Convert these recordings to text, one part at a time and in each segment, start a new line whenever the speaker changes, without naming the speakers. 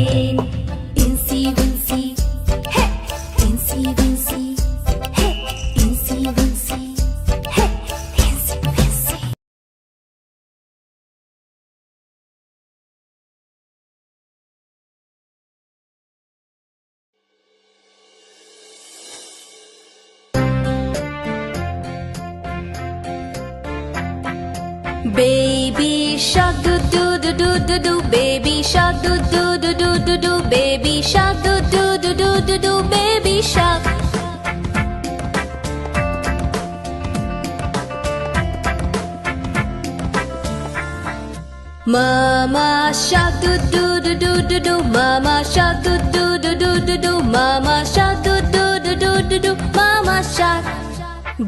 again. Incy Wincy, hey, Incy Wincy, hey, Incy Wincy, hey, Incy Wincy. Baby shark do do do do do do, baby shark do do do do do do, baby shark do do do do do do, baby shark. Mama shark do do do do do do, mama shark do do do do do do, mama shark do do do do do do, mama shark.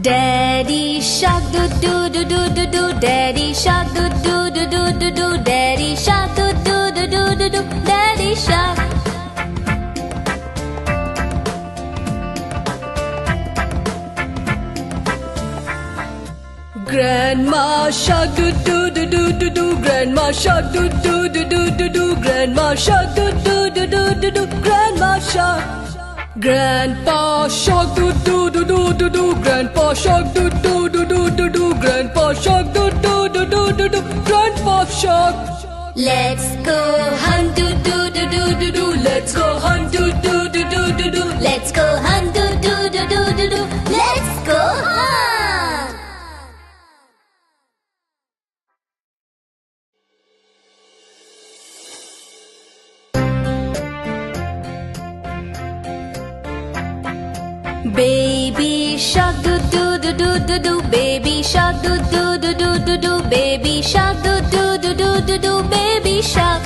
Daddy shark do do do do do do, daddy shark do do do do do do, daddy shark do do do do do do, daddy shark. Grandma shark do do do do do do, grandma shark do do do do do do, grandma shark do do do do do do, grandma shark. Grandpa shark do do do do do do, grandpa shark do do do do do do, grandpa shark do do do do do do, grandpa shark. Let's go hunt do do do do do do, let's go hunt do do do do do do, let's go hunt do do do do do do, let's go hunt. Baby shark do do do do do do, baby shark do do do do do do, baby shark do do do do do do, baby shark.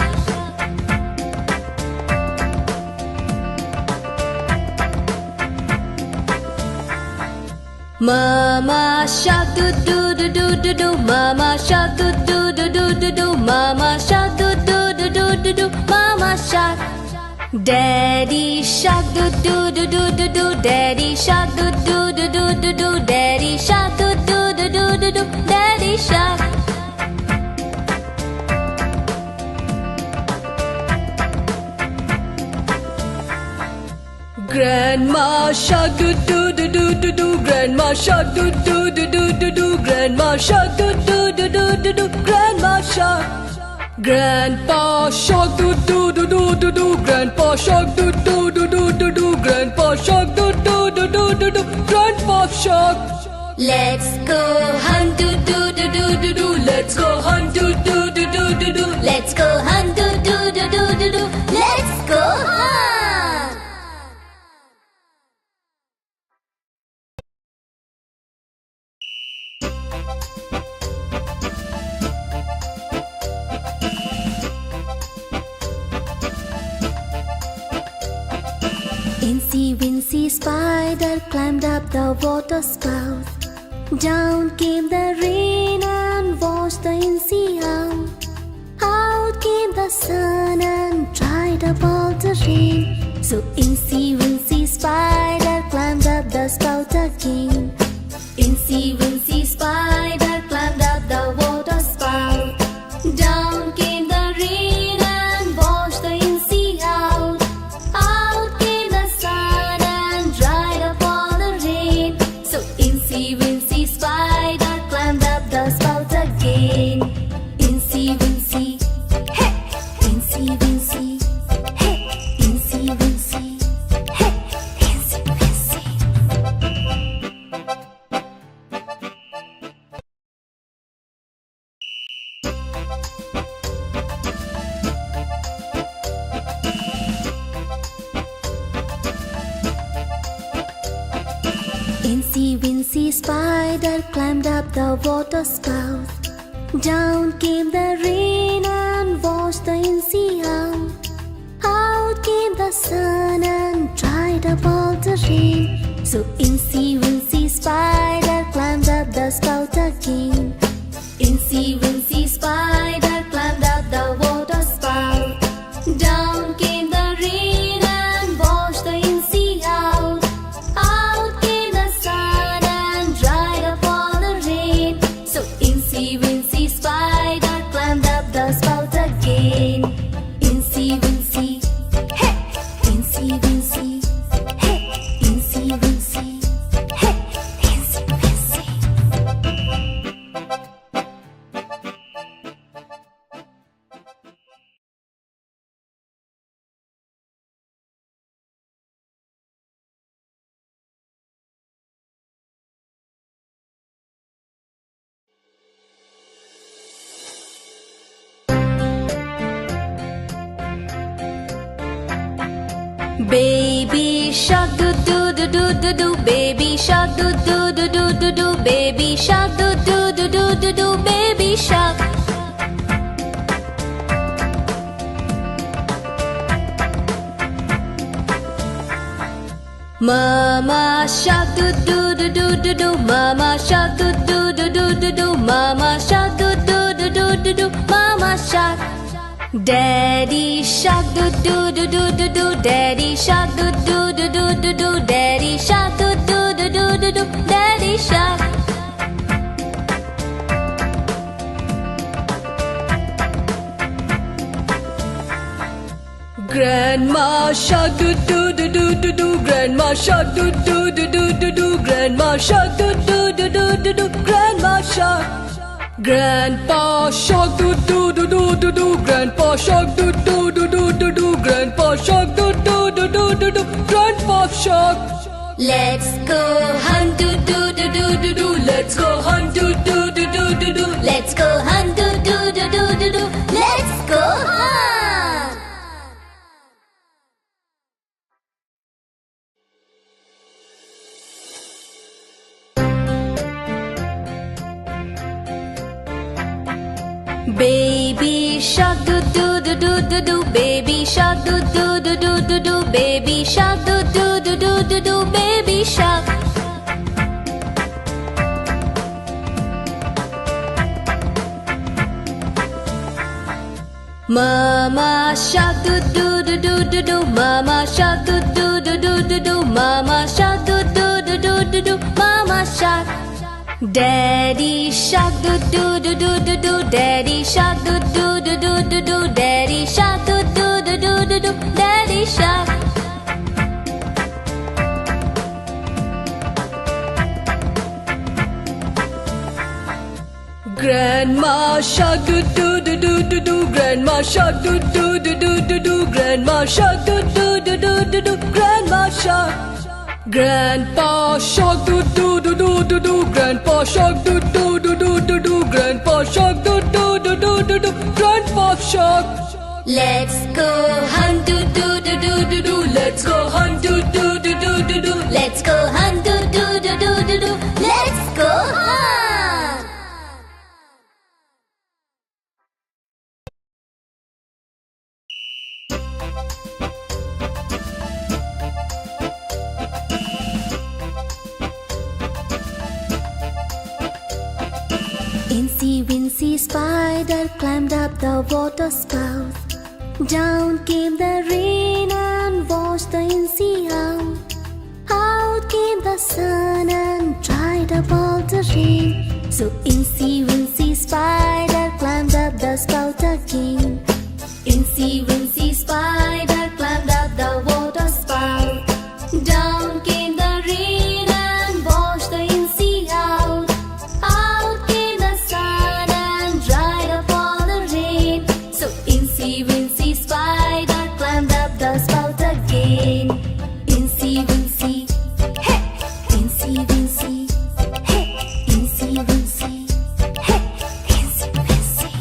Mama shark do do do do do do, mama shark do do do do do do, mama shark do do do do do do, mama shark. Daddy shark do do do do do do, daddy shark do do do do do do, daddy shark do do do do do do, daddy shark. Grandma shark do do do do do do, grandma shark do do do do do do, grandma shark do do do do do do, grandma shark. Grandpa shark do do do do do do, grandpa shark do do do do do do, grandpa shark do do do do do do, grandpa shark. Let's go hunt do do do do do do, let's go hunt do do do do do do, let's go hunt do do do do do do, let's go hunt. Incy Wincy spider climbed up the water spout. Down came the rain and washed the Incy out. Out came the sun and dried up all the rain. So Incy Wincy spider climbed up the spout again. Incy Wincy spider climbed up the water spout. Down came the rain and washed the Incy out. Out came the sun and dried up all the rain. So Incy Wincy spider climbed up the spout again. Incy Wincy, hey, Incy Wincy, hey, Incy Wincy, hey, Incy Wincy. Incy Wincy spider climbed up the water spout. Down came the rain and washed the Incy out. Out came the sun and dried up all the rain. So Incy Wincy spider climbed up the spout again. Incy Wincy spider climbed up the water spout. Down came the rain and washed the Incy out. Out came the sun and dried up all the rain. So Incy Wincy spider climbed up the spout again. Incy Wincy, Baby shark do do do do do do. Baby shark do do do do do do. Baby shark do do do do do do. Baby shark. Mama shark do do do do do do. Mama shark do do do do do do. Mama shark do do do do do do. Mama shark. Daddy shark do do do do do do. Daddy shark do do do do do do. Daddy shark do do do do do do. Daddy shark. Grandma shark do do do do do do. Grandma shark do do do do do do. Grandma shark do do do do do do. Grandma shark. Grandpa shark do do do do do do. Grandpa shark do do do do do do. Grandpa shark do do do do do do. Grandpa shark. Let's go hunt do do do do do do. Let's go hunt do do do do do do. Let's go hunt do do do do do do. Let's go hunt. Baby shark do do do do do do. Baby shark do do do do do do. Baby shark do do do do do do. Baby shark. Mama shark do do do do do do. Mama shark do do do do do do. Mama shark do do do do do do. Mama shark. Daddy shark do do do do do do. Daddy shark do do do do do do. Daddy shark do do do do do do. Daddy shark. Grandma shark do do do do do do. Grandma shark do do do do do do. Grandma shark do do do do do do. Grandma shark. Grandpa shark do do do do do do. Grandpa shark do do do do do do. Grandpa shark do do do do do do. Grandpa shark. Let's go hunt do do do do do do. Let's go hunt do do do do do do. Let's go hunt do do do do do do. Let's go hunt. Incy Wincy Spider climbed up the water spout. Down came the rain and washed the Incy out. Out came the sun and dried up all the rain. So Incy Wincy Spider climbed up the spout again. Incy Wincy Spider climbed up the water spout. Down came the rain and washed the Incy out. Out came the sun and dried up all the rain. So Incy Wincy Spider climbed up the spout again. Incy Wincy, hey! Incy Wincy, hey! Incy Wincy, hey! Incy Wincy.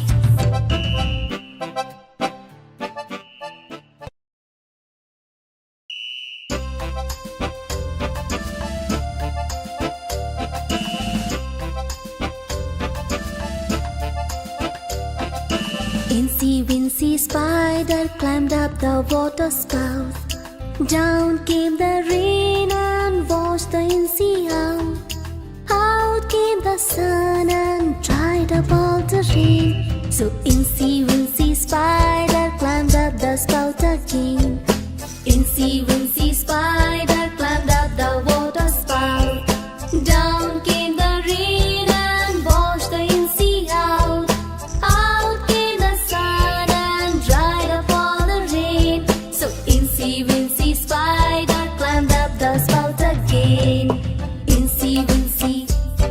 Incy Wincy Spider climbed up the water spout. Down came the rain and washed the Incy out. Out came the sun and dried up all the rain. So Incy Wincy Spider climbed up the spout again. Incy Wincy Spider climbed up the water spout. Down came the rain and washed the Incy out. Out came the sun and dried up all the rain. So Incy Wincy Spider climbed up the spout again. Incy Wincy,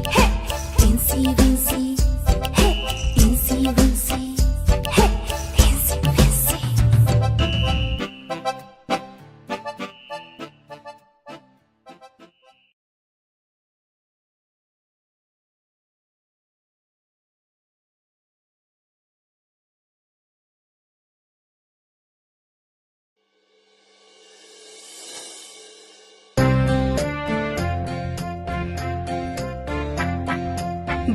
hey! Incy Wincy, hey! Incy Wincy, hey! Incy Wincy.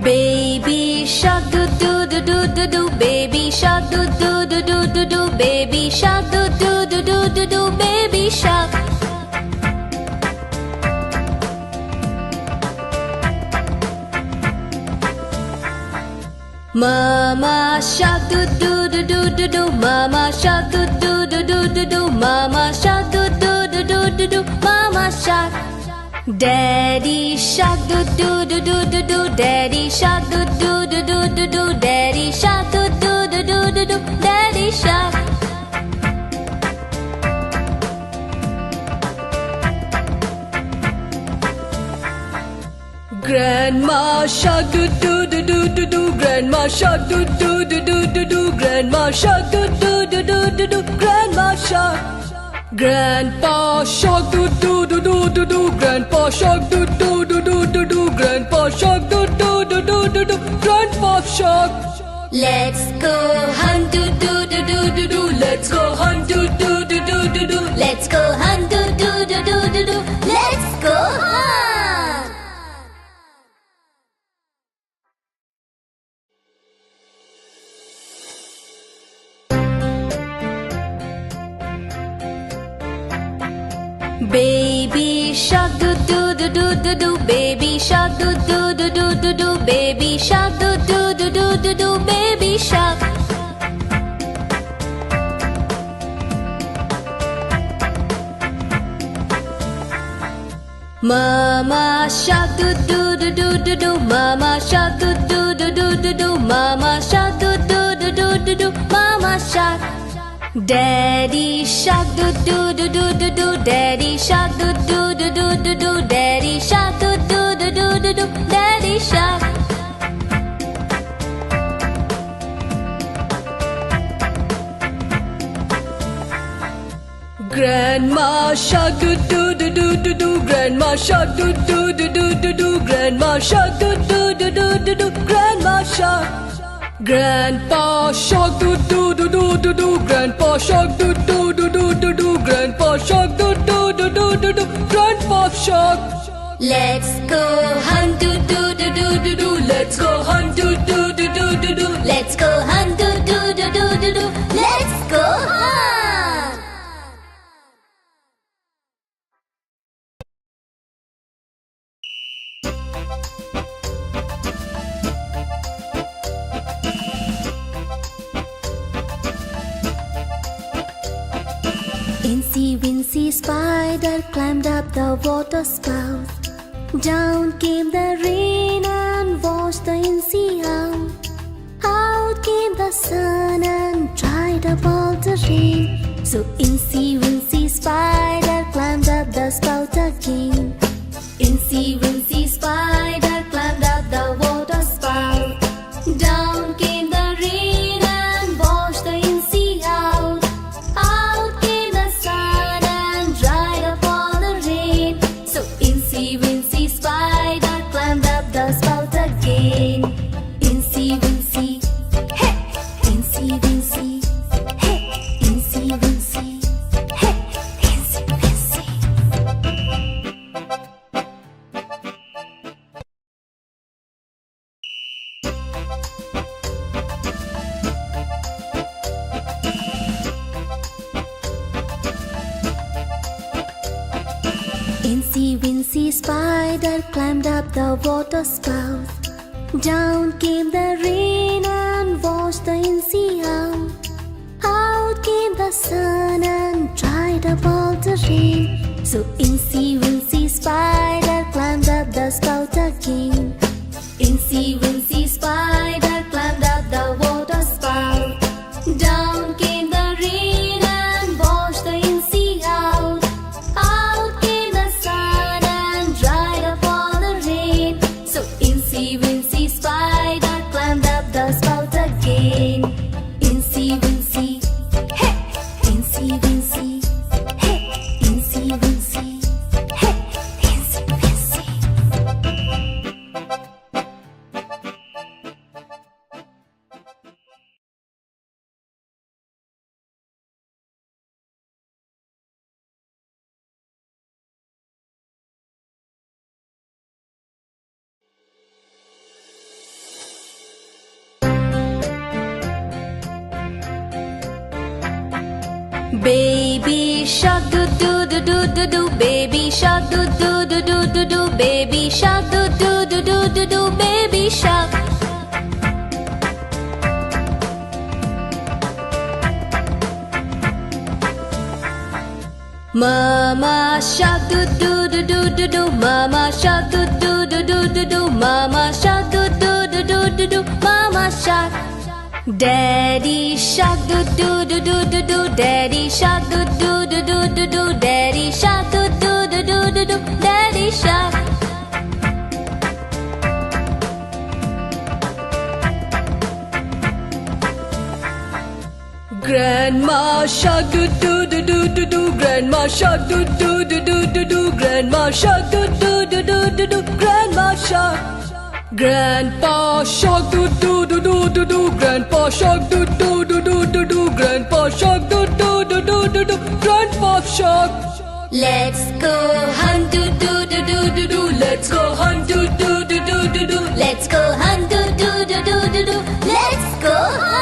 Baby shark do do do do do do. Baby shark do do do do do do. Baby shark do do do do do do. Baby shark. Mama shark do do do do do do. Mama shark do do do do do do. Mama shark do do do do do do. Mama shark. Daddy shark do do do do do do. Daddy shark do do do do do do. Daddy shark do do do do do do. Daddy shark. Grandma shark do do do do do do. Grandma shark do do do do do do. Grandma shark do do do do do do. Grandma shark. Grandpa shark do do do do do do. Grandpa shark do do do do do do. Grandpa shark do do do do do do. Grandpa shark. Let's go hunt do do do do do do. Let's go hunt do do do do do do. Let's go hunt do do do do do do. Let's go hunt. Baby shark do do do do do do. Baby shark do do do do do do. Baby shark do do do do do do. Baby shark. Mama shark do do do do do do. Mama shark do do do do do do. Mama shark do do do do do do. Mama shark. Daddy shark do do do do do do. Daddy shark do do do do do do. Daddy shark do do do do do do. Daddy shark. Grandma shark do do do do do do. Grandma shark do do do do do do. Grandma shark do do do do do do. Grandma shark. Grandpa shark do do do do do do. Grandpa shark do do do do do do. Grandpa shark do do do do do do. Grandpa shark. Let's go hunt do do do do do do. Let's go hunt do do do do do do. Let's go hunt do do do do do do. Let's go hunt. Incy Wincy Spider climbed up the water spout. Down came the rain and washed the Incy out. Out came the sun and dried up all the rain. So Incy Wincy Spider climbed up the spout again. Incy Wincy Spider climbed up the water spout. Down came the rain and washed the Incy out. Out came the sun and dried up all the rain. So Incy Wincy Spider climbed up the spout again. Incy Wincy, hey! Incy Wincy, hey! Incy Wincy, hey! Incy Wincy. Incy Wincy Spider climbed up the water spout. Down came the rain and washed the Incy out. Out came the sun and dried up all the rain. So Incy Wincy Spider climbed up the spout again. Incy Wincy Spider climbed up the water spout. Down came the rain and washed the Incy out. Out came the sun and dried up all the rain. So Incy Wincy Spider climbed up the spout again. Incy Wincy, hey! Incy Wincy, hey! Incy Wincy, hey! Incy Wincy. Baby shark do do do do do do. Baby shark do do do do do do. Baby shark do do do do do do. Baby shark. Mama shark do do do do do do. Mama shark do do do do do do. Mama shark do do do do do do. Mama shark. Daddy shark do do do do do do. Daddy shark do do do do do do. Daddy shark do do do do do do. Daddy shark. Grandma shark do do do do do do. Grandma shark do do do do do do. Grandma shark do do do do do do. Grandma shark. Grandpa shark do do do do do do. Grandpa shark do do do do do do. Grandpa shark do do do do do do. Grandpa shark. Let's go hunt do do do do do do. Let's go hunt do do do do do do. Let's go hunt do do do do do do. Let's go hunt.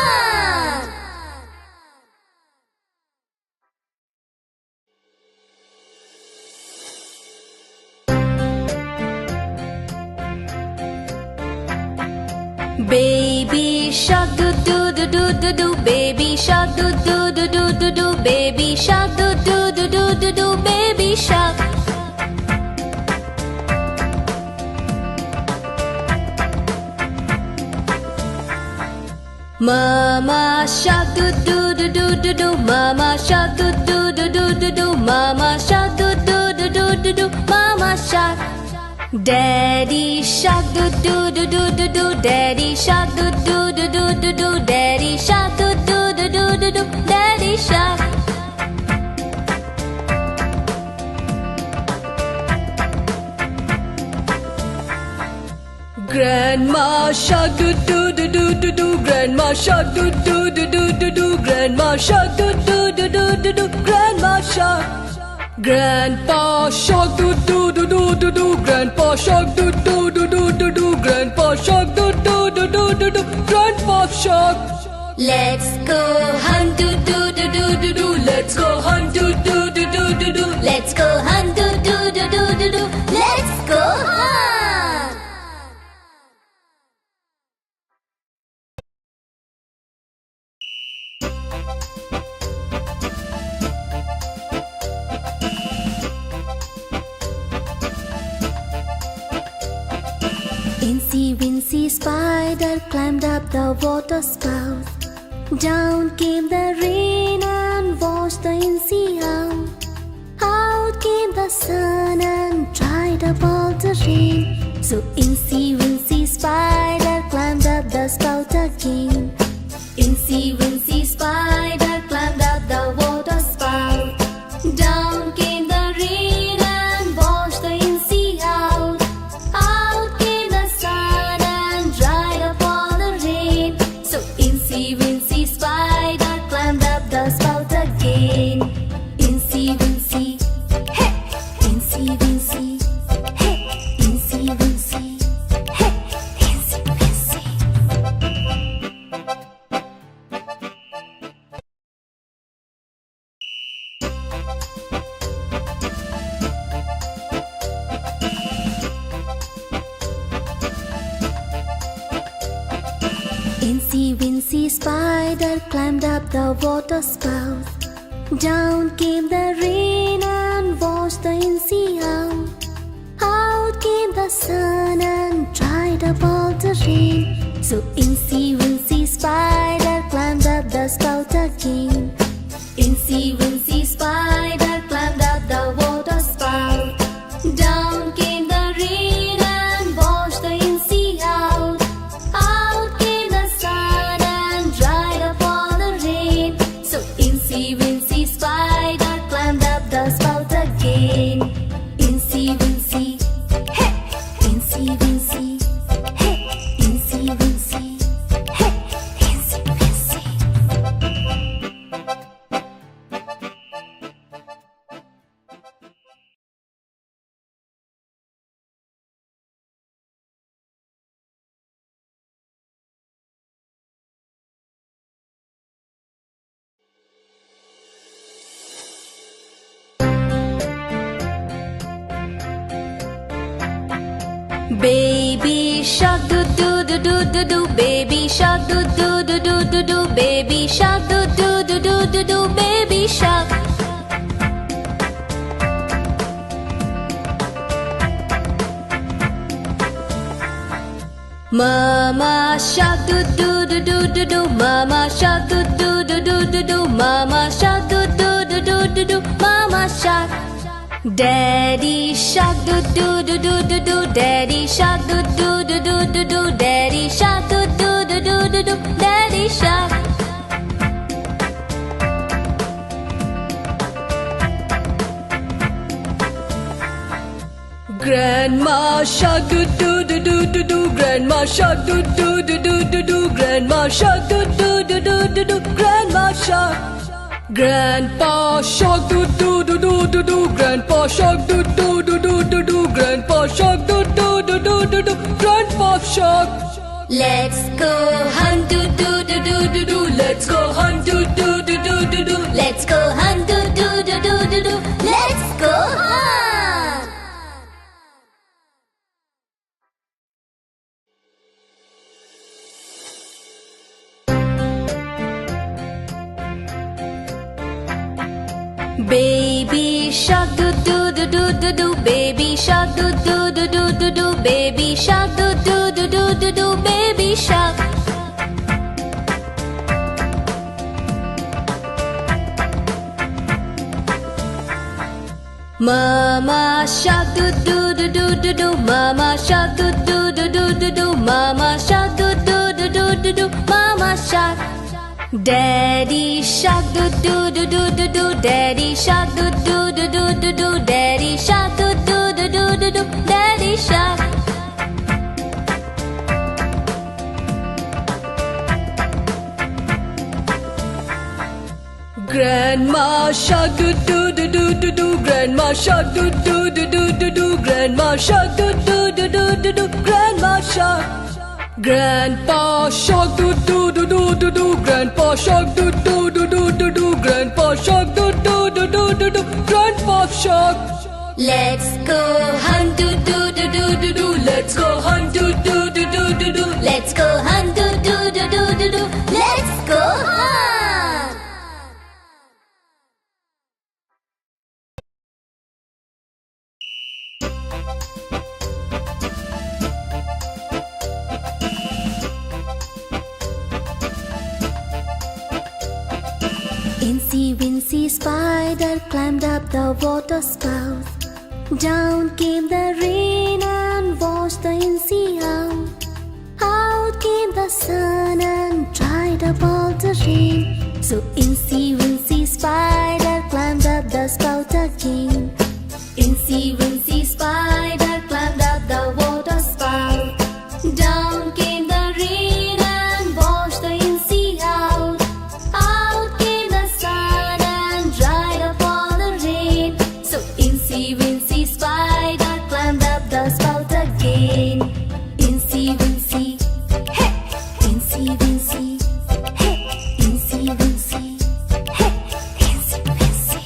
Baby shark do do do do do do. Baby shark do do do do do do. Baby shark do do do do do do. Baby shark. Mama shark do do do do do do. Mama shark do do do do do do. Mama shark do do do do do do. Mama shark. Daddy shark do do do do do do. Daddy shark do do do do do do. Daddy shark do do do do do do. Daddy shark. Grandma shark do do do do do do. Grandma shark do do do do do do. Grandma shark do do do do do do. Grandma shark. Grandpa shark do do do do do do. Grandpa shark do do do do do do. Grandpa shark do do do do do do. Grandpa shark. Let's go hunt do do do do do do. Let's go hunt do do do do do do. Let's go hunt do do do do do do. Let's go hunt. Incy Wincy Spider climbed up the water spout. Down came the rain and washed the Incy out. Out came the sun and dried up all the rain. So Incy Wincy Spider climbed up the spout again. Incy Wincy Spider climbed up the water spout. Down came the rain and washed the Incy out. Out came the sun and dried up all the rain. So Incy Wincy Spider climbed up the spout again. Incy Wincy, hey! Incy Wincy, hey! Incy Wincy, hey! Incy Wincy. Incy Wincy Spider climbed up the water spout. Down came the rain and washed the Incy out. Out came the sun and dried up all the rain. So Incy Wincy Spider climbed up the spout again. Incy Wincy Spider climbed up the water spout. Down came the rain and washed the Incy out. Out came the sun and dried up all the rain. So Incy Wincy Spider climbed up the spout again. Incy Wincy, hey! Incy Wincy, hey! Incy Wincy, hey! Incy Baby shark do do do do do do. Baby shark do do do do do do. Baby shark do do do do do do. Baby shark. Mama shark do do do do do do. Mama shark do do do do do do. Mama shark do do do do do do. Mama shark. Daddy shark do do do do do do. Daddy shark do do do do do do. Daddy shark do do do do do do. Daddy shark. Grandma shark do do do do do do. Grandma shark do do do do do do. Grandma shark do do do do do do. Grandma shark. Grandpa shark do do do do do do. Grandpa shark do do do do do do. Grandpa shark do do do do do do. Grandpa shark. Let's go hunt do do do do do do. Let's go hunt do do do do do do. Let's go hunt do do do do do do. Let's go hunt. Baby shark do do do do do do. Baby shark do do do do do do. Baby shark do do do do do do. Baby shark. Mama shark do do do do do do. Mama shark do do do do do do. Mama shark do do do do do do. Mama shark. Daddy shark do do do do do do. Daddy shark do do do do do do. Daddy shark do do do do do do. Daddy shark. Grandma shark do do do do do do. Grandma shark do do do do do do. Grandma shark do do do do do do. Grandma shark. Grandpa shark do do do do do do. Grandpa shark do do do do do do. Grandpa shark do do do do do do. Grandpa shark. Let's go hunt do do do do do do. Let's go hunt do do do do do do. Let's go hunt do do do do do do. Let's go hunt. Incy Wincy Spider climbed up the water spout. Down came the rain and washed the Incy out. Out came the sun and dried up all the rain. So Incy Wincy Spider climbed up the spout again. Incy Wincy Spider climbed up the water spout. Down came the rain and washed the Incy out. Out came the sun and dried up all the rain. So Incy Wincy Spider climbed up the spout again. Incy Wincy, hey! Incy Wincy, hey! Incy Wincy, hey! Incy Wincy.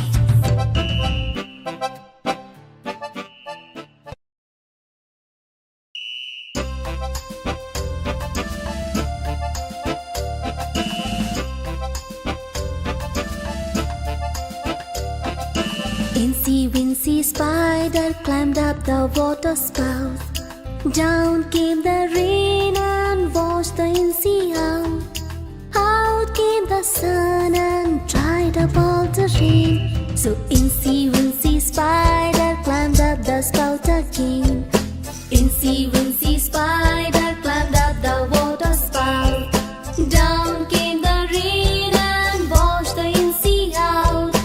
Incy Wincy Spider climbed up the water spout. Down came the rain and washed the Incy out. Out came the sun and dried up all the rain. So Incy Wincy Spider climbed up the spout again. Incy Wincy Spider climbed up the water spout. Down came the rain and washed the Incy out.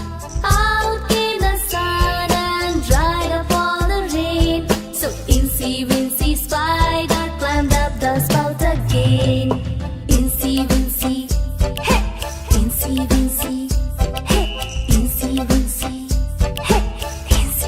Out came the sun and dried up all the rain. So Incy Wincy Spider climbed up the spout again. Incy Wincy, hey! Incy Wincy, hey! Incy Wincy, hey! Incy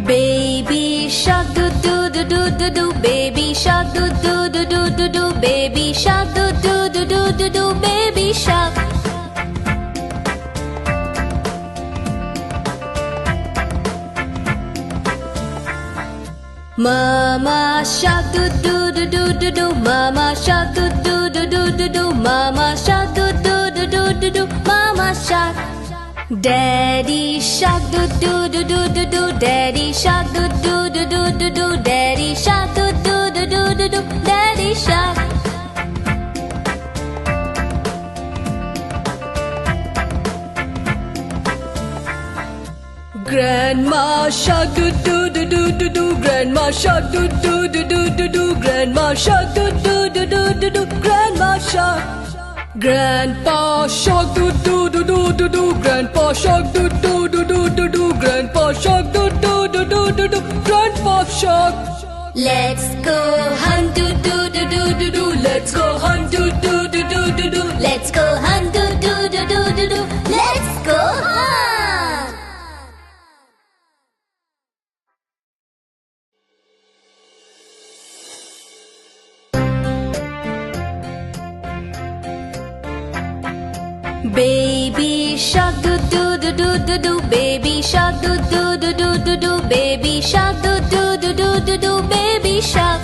Baby shark do do do do do do. Baby shark do do do do do do. Baby shark do do do do do do. Baby shark. Mama shark do do do do do do. Mama shark do do do do do do. Mama shark do do do do do do. Mama shark. Daddy shark do do do do do do. Daddy shark do do do do do do. Daddy shark do do do do do do. Daddy shark. Grandma shark do do do do do do. Grandma shark do do do do do do. Grandma shark do do do do do do. Grandma shark. Grandpa shark do do do do do do. Grandpa shark do do do do do do. Grandpa shark do do do do do do. Grandpa shark. Let's go hunt do do do do do do. Let's go hunt do do do do do do. Let's go hunt do do do do do do. Let's go hunt. Baby shark do do do do do do. Baby shark do do do do do do. Baby shark do do do do do do. Baby shark.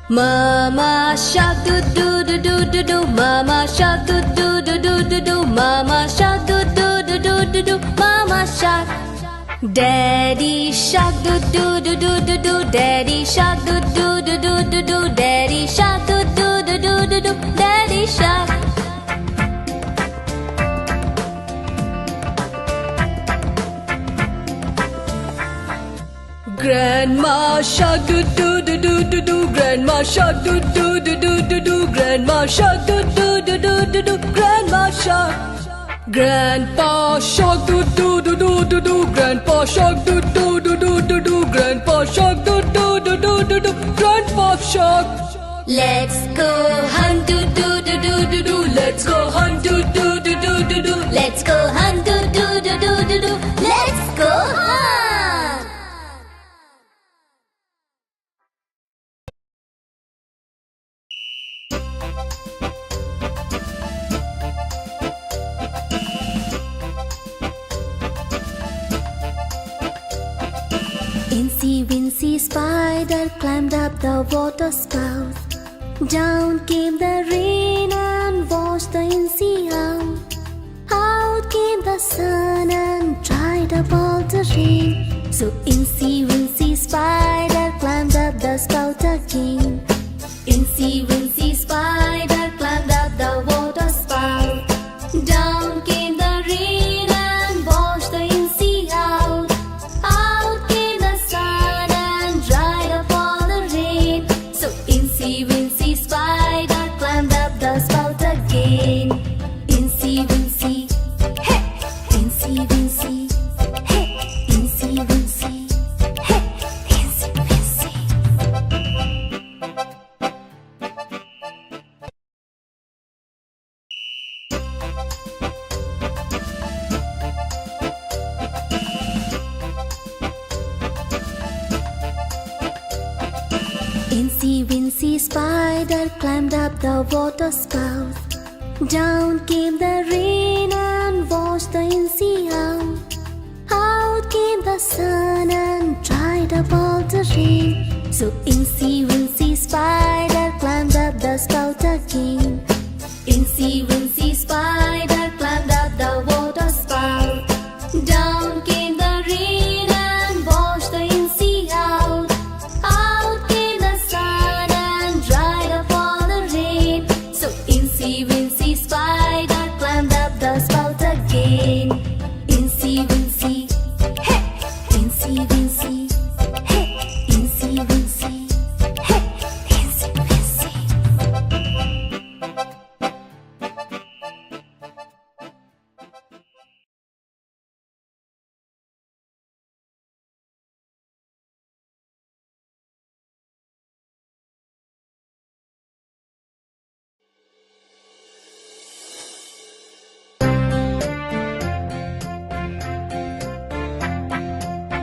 Mama shark do do do do do do. Mama shark do do do do do do. Mama shark do do do do do do. Mama shark. Daddy shark do do do do do do. Daddy shark do do do do do do. Daddy shark do do do do do do. Daddy shark. Grandma shark do do do do do do. Grandma shark do do do do do do. Grandma shark do do do do do do. Grandma shark. Grandpa shark do do do do do do. Grandpa shark do do do do do do. Grandpa shark do do do do do do. Grandpa shark. Let's go hunt do do do do do do. Let's go hunt do do do do do do. Let's go hunt do do do do do do. Let's go hunt. Incy Wincy Spider climbed up the water spout. Down came the rain and washed the Incy out. Out came the sun and dried up all the rain. So Incy Wincy Spider climbed up the spout again. Incy Wincy Spider climbed up the water spout. Down came the rain and washed the Incy out. Out came the sun and dried up all the rain. So Incy Wincy Spider climbed up the spout again. Incy Wincy, hey! Incy Wincy, hey! Incy Wincy, hey! Incy Wincy. Incy Wincy Spider climbed up the water spout. Down came the rain and washed the Incy out. Out came the sun and dried up all the rain. So Incy Wincy Spider climbed up the spout again. Incy Wincy Spider climbed up the water spout. Down came the rain and washed the Incy out. Out came the sun and dried up all the rain. So Incy Wincy Spider climbed up the spout again. Incy Wincy, hey! Incy Wincy, hey! Incy Wincy, hey! Incy Wincy.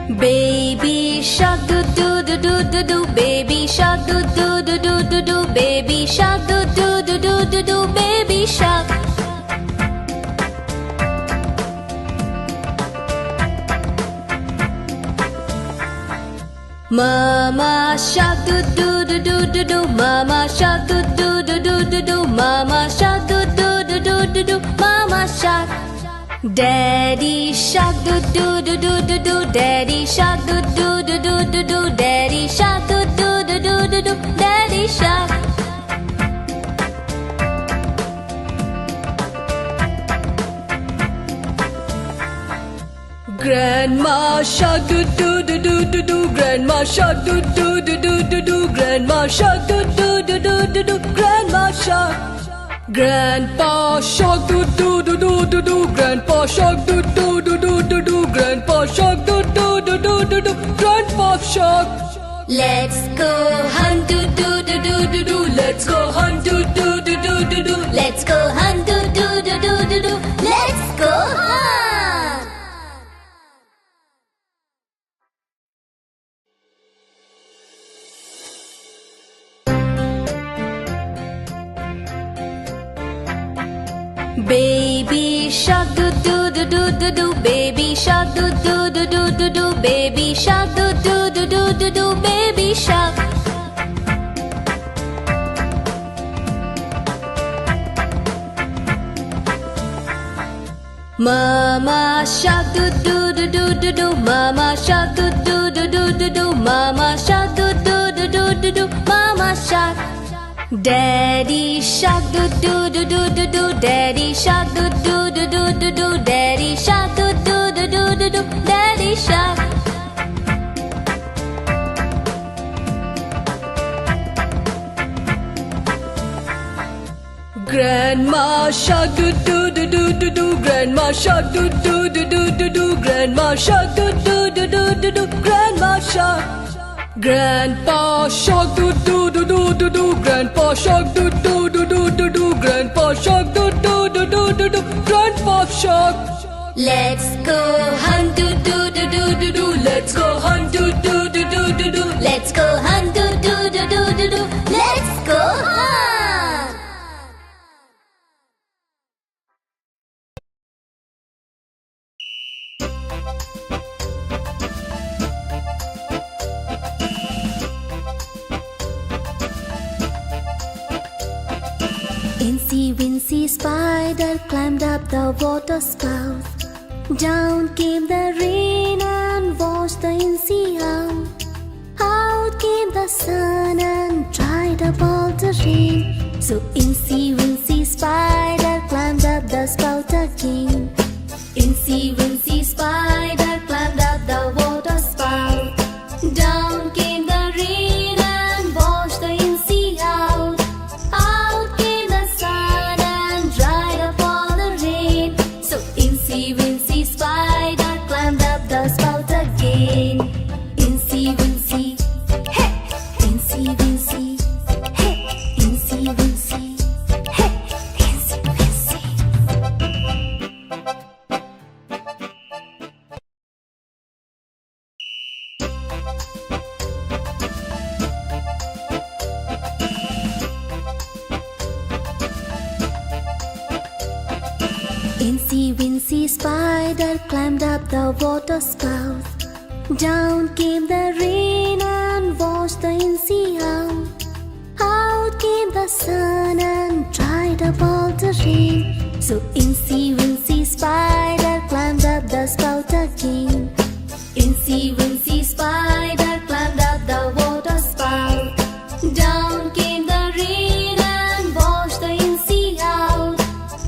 Baby shark do do do do do do. Baby shark do do do do do do. Baby shark do do do do do do. Baby shark. Mama shark do do do do do do. Mama shark do do do do do do. Mama shark do do do do do do. Mama shark. Daddy shark do do do do do do. Daddy shark do do do do do do. Daddy shark do do do do do do. Daddy shark. Grandma shark do do do do do do. Grandma shark do do do do do do. Grandma shark do do do do do do. Grandma shark. Grandpa shark do do do do do do. Grandpa shark do do do do do do. Grandpa shark do do do do do do. Grandpa shark. Let's go hunt do do do do do do. Let's go hunt do do do do do do. Let's go hunt do do do do do do. Let's go hunt. Baby shark do do do do do do. Baby shark do do do do do do. Baby shark do do do do do do. Baby shark. Mama shark do do do do do do. Mama shark do do do do do do. Mama shark do do do do do do. Mama shark. Daddy shark do do do do do do. Daddy shark do do do do do do. Daddy shark do do do do do do. Daddy shark. Grandma shark do do do do do do. Grandma shark do do do do do do. Grandma shark do do do do do do. Grandma shark. Grandpa shark do do do do do do. Grandpa shark do do do do do do. Grandpa shark do do do do do do. Grandpa shark. Let's go hunt do do do do do do. Let's go hunt do do do do do do. Let's go hunt do do do do do do. Let's go hunt. Incy Wincy Spider climbed up the water spout. Down came the rain and washed the Incy out. Out came the sun and dried up all the rain. So Incy Wincy Spider climbed up the spout again. Incy Wincy Spider climbed up the water spout. Down came the rain and washed the Incy out. Out came the sun and dried up all the rain. So Incy Wincy Spider climbed up the spout again. Incy Wincy, hey! Incy Wincy, hey! Incy Wincy, hey! Incy Wincy. Incy Wincy Spider climbed up the water spout. Down came the rain and washed the Incy out. Out came the sun and dried up all the rain. So Incy Wincy Spider climbed up the spout again. Incy Wincy Spider climbed up the water spout. Down came the rain and washed the Incy out.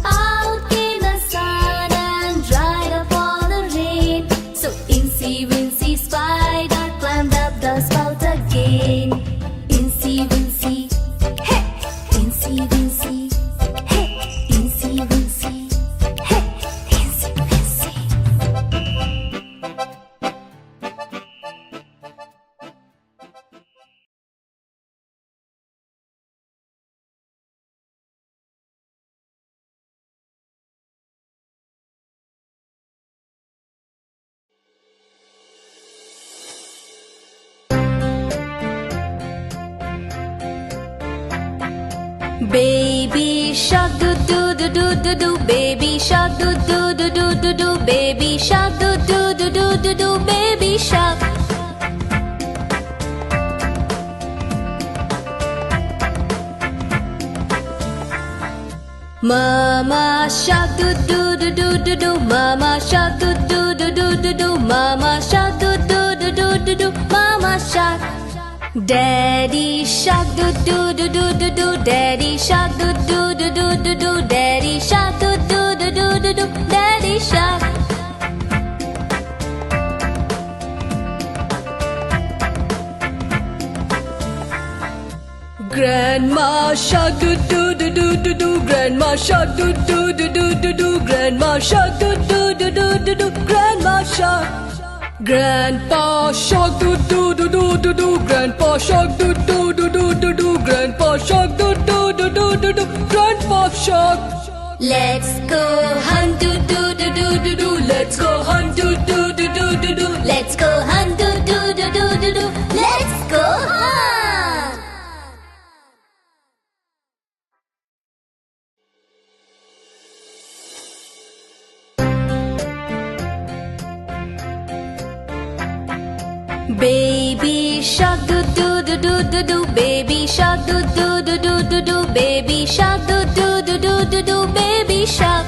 Out came the sun and dried up all the rain. So Incy Wincy Spider climbed up the spout again. Incy Wincy, hey! Incy Wincy, hey! Incy Wincy, hey! Incy Wincy. Baby shark do do do do do do. Baby shark do do do do do do. Baby shark do do do do do do. Baby shark. Mama shark do do do do do do. Mama shark do do do do do do. Mama shark do do do do do do. Mama shark. Daddy shark do do do do do do. Daddy shark do do do do do do. Daddy shark do do do do do do. Daddy shark. Grandma shark do do do do do do. Grandma shark do do do do do do. Grandma shark do do do do do do. Grandma shark. Grandpa shark do do do do do do. Grandpa shark do do do do do do. Grandpa shark do do do do do do. Grandpa shark. Let's go hunt do do do do do do. Let's go hunt do do do do do do. Let's go hunt do do do do do do. Let's go hunt. Baby shark do do do do do do. Baby shark do do do do do do. Baby shark do do do do do do. Baby shark.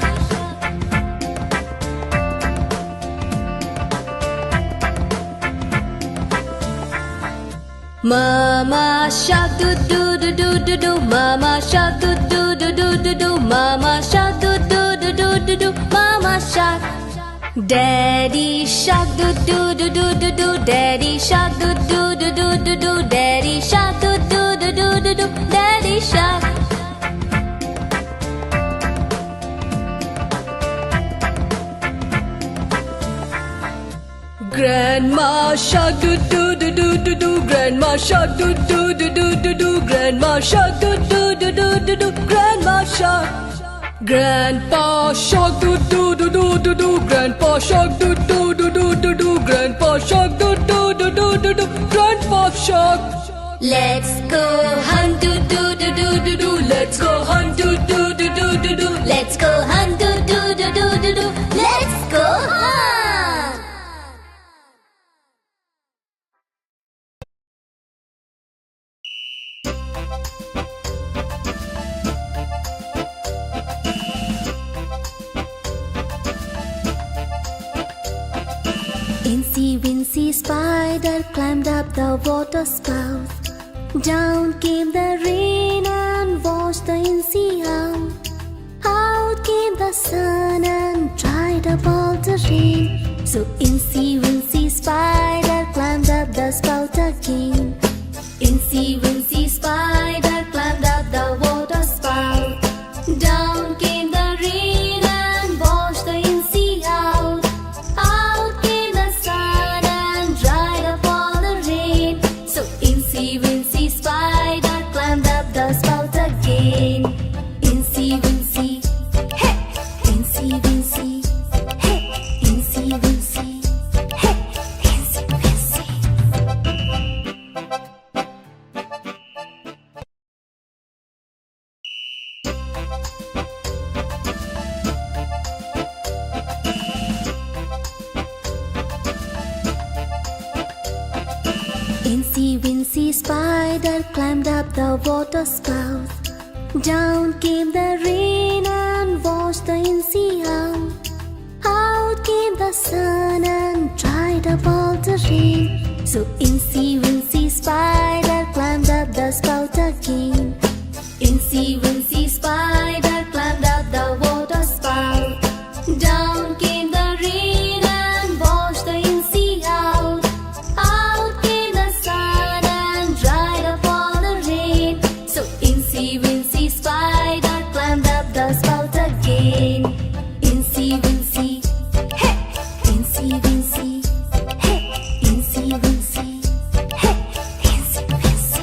Mama shark do do do do do do. Mama shark do do do do do do. Mama shark do do do do do do. Mama shark. Daddy shark do do do do do do. Daddy shark do do do do do do. Daddy shark do do do do do do. Daddy shark. Grandma shark do do do do do do. Grandma shark do do do do do do. Grandma shark do do do do do do. Grandma shark. Grandpa shark do do do do do do. Grandpa shark do do do do do do. Grandpa shark do do do do do do. Grandpa shark. Let's go hunt do do do do do do. Let's go hunt do do do do do do. Let's go hunt do do do do do do. Let's go hunt. Incy Wincy Spider climbed up the water spout. Down came the rain and washed the Incy out. Out came the sun and dried up all the rain. So Incy Wincy Spider climbed up the spout again. Incy Wincy Spider climbed up the water spout. Down came the rain and washed the Incy out. Out came the sun and dried up all the rain. So Incy Wincy Spider climbed up the spout again. Incy Wincy, hey! Incy Wincy, hey! Incy Wincy, hey! Incy Wincy. Incy Wincy Spider climbed up the water spout. Down came the rain and washed the Incy out. Out came the sun and dried up all the rain. So Incy Wincy Spider climbed up the spout again. Incy Wincy Spider climbed up the water spout. Down came the rain and washed the Incy out. Out came the sun and dried up all the rain. So Incy Wincy Spider climbed up the spout again. Incy Wincy, hey! Incy Wincy, hey! Incy Wincy, hey! Incy Wincy.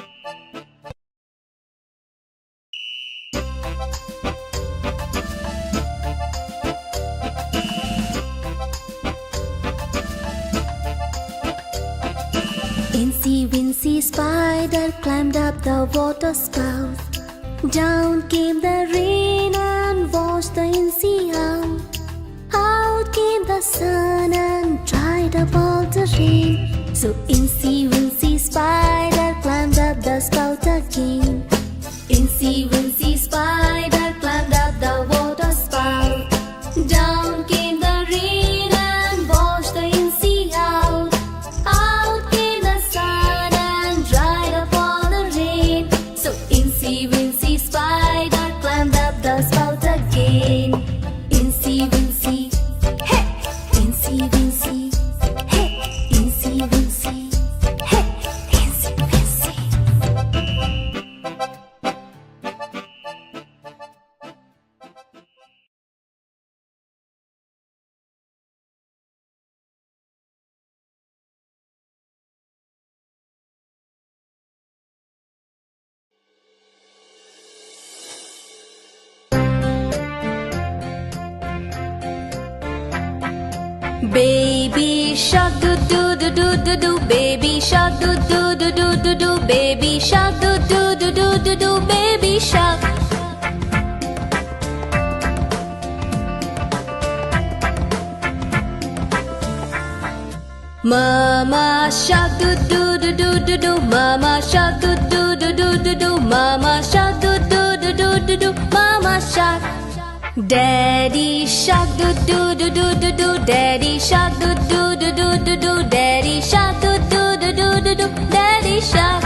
Incy Wincy Spider climbed up the water spout. Down came the rain and washed the Incy out. Out came the sun and dried up all the rain. So Incy Wincy Spider climbed up the spout again. Incy Wincy Spider climbed up the water spout. Down came the rain and washed the Incy out. Out came the sun and dried up all the rain. So Incy Wincy Spider climbed up the spout again. Incy Wincy, hey! Incy Wincy, hey! Incy Wincy, hey! Incy Wincy. Baby shark do do do do do do. Baby shark do do do do do do. Baby shark do do do do do do. Baby shark. Mama shark do do do do do do. Mama shark do do do do do do. Mama shark do do do do do do. Mama shark. Daddy shark do do do do do do. Daddy shark do do do do do do. Daddy shark do do do do do do. Daddy shark.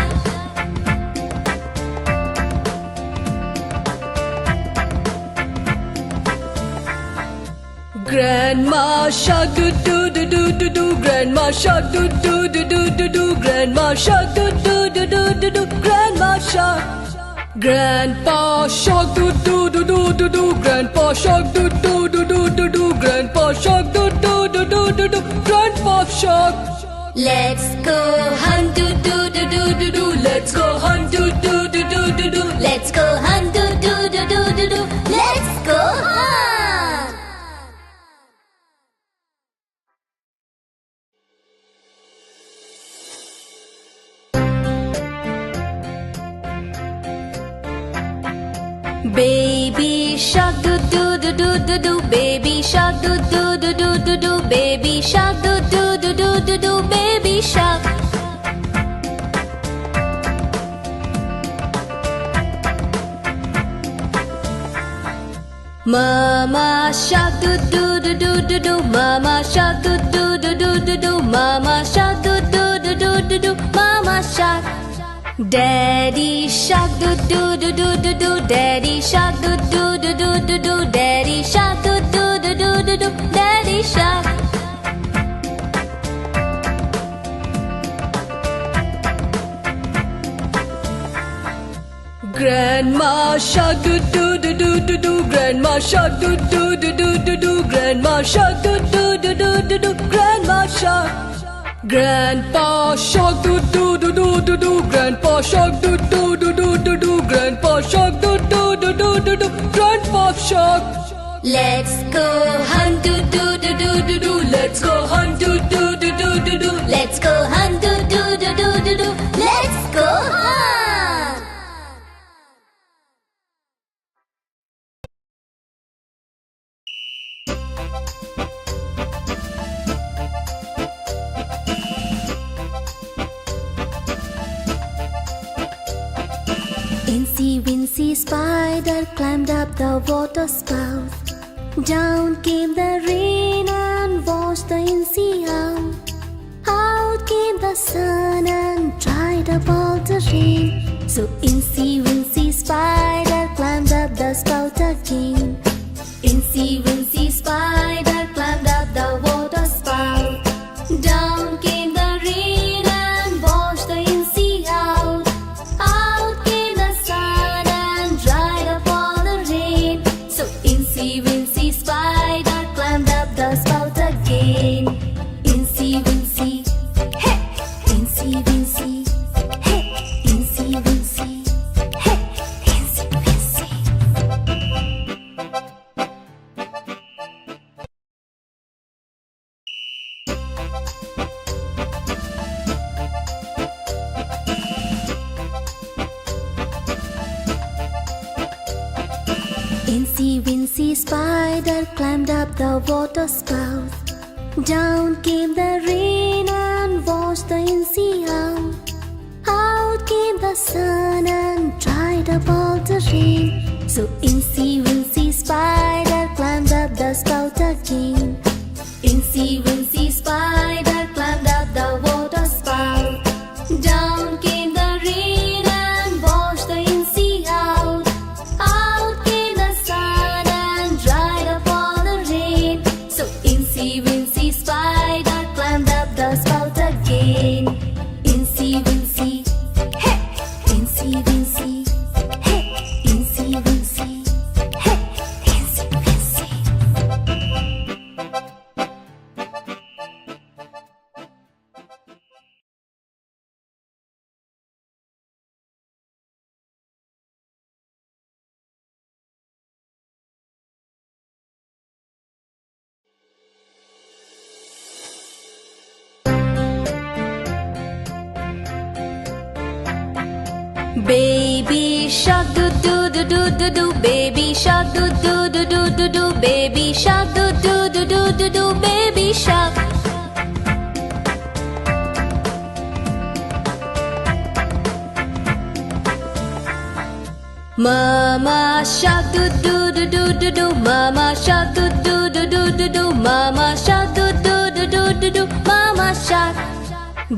Grandma shark do do do do do do. Grandma shark do do do do do do. Grandma shark do do do do do do. Grandma shark. Grandpa shark do do do do do do. Grandpa shark do do do do do do. Grandpa shark do do do do do do. Grandpa shark. Let's go hunt do do do do do do. Let's go hunt do do do do do do. Let's go hunt do do do do do do. Let's go hunt. Baby shark do do do do do do. Baby shark do do do do do do. Baby shark do do do do do do. Baby shark. Mama shark do do do do do do. Mama shark do do do do do do. Mama shark do do do do do do. Mama shark. Daddy shark do do do do do do. Daddy shark do do do do do do. Daddy shark do do do do do do. Daddy shark. Grandma shark do do do do do do. Grandma shark do do do do do do. Grandma shark do do do do do do. Grandma shark. Grandpa shark do do do do do do. Grandpa shark do do do do do do. Grandpa shark do do do do do do. Grandpa shark. Let's go hunt do do do do do do. Let's go hunt do do do do do do. Let's go hunt do do do do do do. Let's go hunt. Incy Wincy Spider climbed up the water spout. Down came the rain and washed the Incy out. Out came the sun and dried up all the rain. So Incy Wincy Spider climbed up the spout again. Incy Wincy Spider climbed up the water spout. Down came the rain and washed the Incy out. Out came the sun and dried up all the rain. So Incy Wincy Spider climbed up the spout again. Incy Wincy, hey! Incy Wincy, hey! Incy Wincy, hey! Incy Wincy. Incy Wincy Spider climbed up the water spout. Down came the rain and washed the Incy out. Out came the sun and dried up all the rain. So Incy Wincy Spider climbed up the spout again. Incy Wincy Spider climbed up the water spout. Down came the rain and washed the Incy out. Out came the sun and dried up all the rain. So Incy Wincy Spider climbed up the spout again. Incy Wincy, hey! Incy Wincy, hey! Incy Wincy, hey! Baby shark do do do do do do. Baby shark do do do do do do. Baby shark do do do do do do. Baby shark. Mama shark do do do do do do. Mama shark do do do do do do. Mama shark do do do do do do. Mama shark.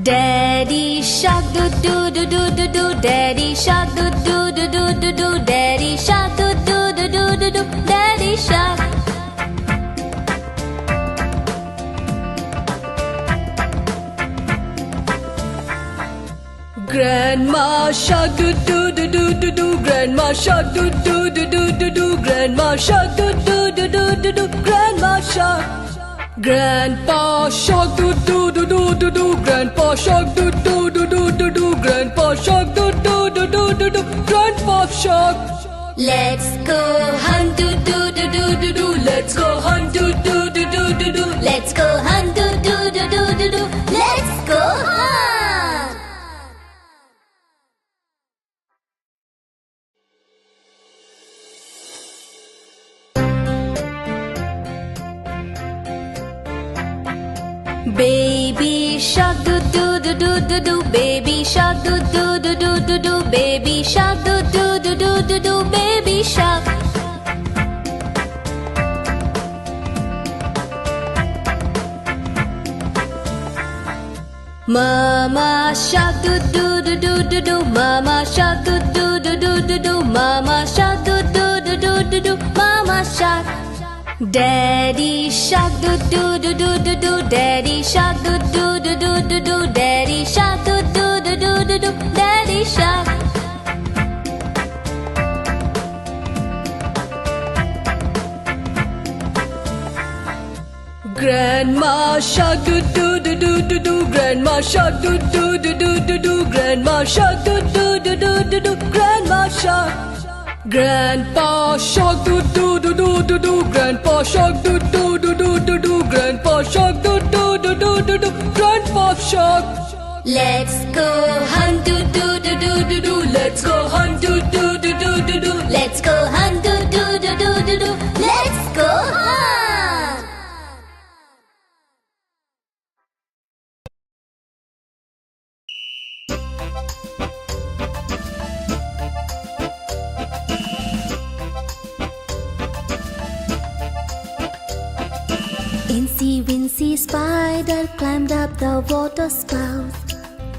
Daddy shark do do do do do do. Daddy shark do do do do do do. Daddy shark do do do do do do. Daddy shark. Grandma shark do do do do do do. Grandma shark do do do do do do. Grandma shark do do do do do do. Grandma shark. Grandpa shark do do do do do do. Grandpa shark do do do do do do. Grandpa shark do do do do do do. Grandpa shark. Let's go hunt do do do do do do. Let's go hunt do do do do do do. Let's go hunt do do do do do do. Let's go hunt. Baby shark do do do do do do. Baby shark do do do do do do. Baby shark do do do do do do. Baby shark. Mama shark do do do do do do. Mama shark do do do do do do. Mama shark do do do do do do. Mama shark. Daddy shark do do do do do do. Daddy shark do do do do do do. Daddy shark do do do do do do. Daddy shark. Grandma shark do do do do do do. Grandma shark do do do do do do. Grandma shark do do do do do do. Grandma shark. Grandpa shark do do do do do do. Grandpa shark do do do do do do. Grandpa shark do do do do do do. Grandpa shark. Let's go hunt do do do do do do. Let's go hunt do do do do do do. Let's go hunt do do do do do do. Let's go hunt. Incy Wincy Spider climbed up the water spout.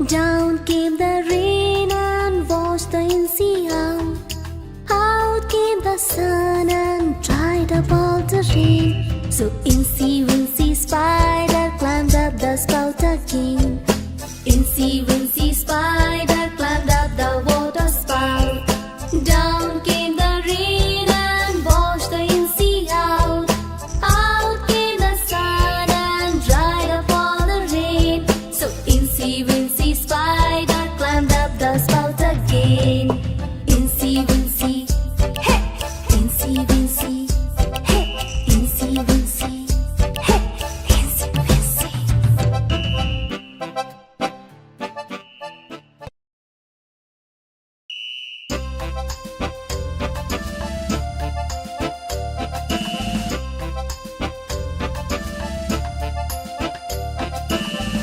Down came the rain and washed the Incy out. Out came the sun and dried up all the rain. So Incy Wincy Spider climbed up the spout again. Incy Wincy Spider climbed up the water spout. Down came the rain and washed the Incy out. Out came the sun and dried up all the rain. So Incy Wincy Spider climbed up the spout again. Incy Wincy, hey! Incy Wincy, hey! Incy Wincy, hey! Incy Wincy.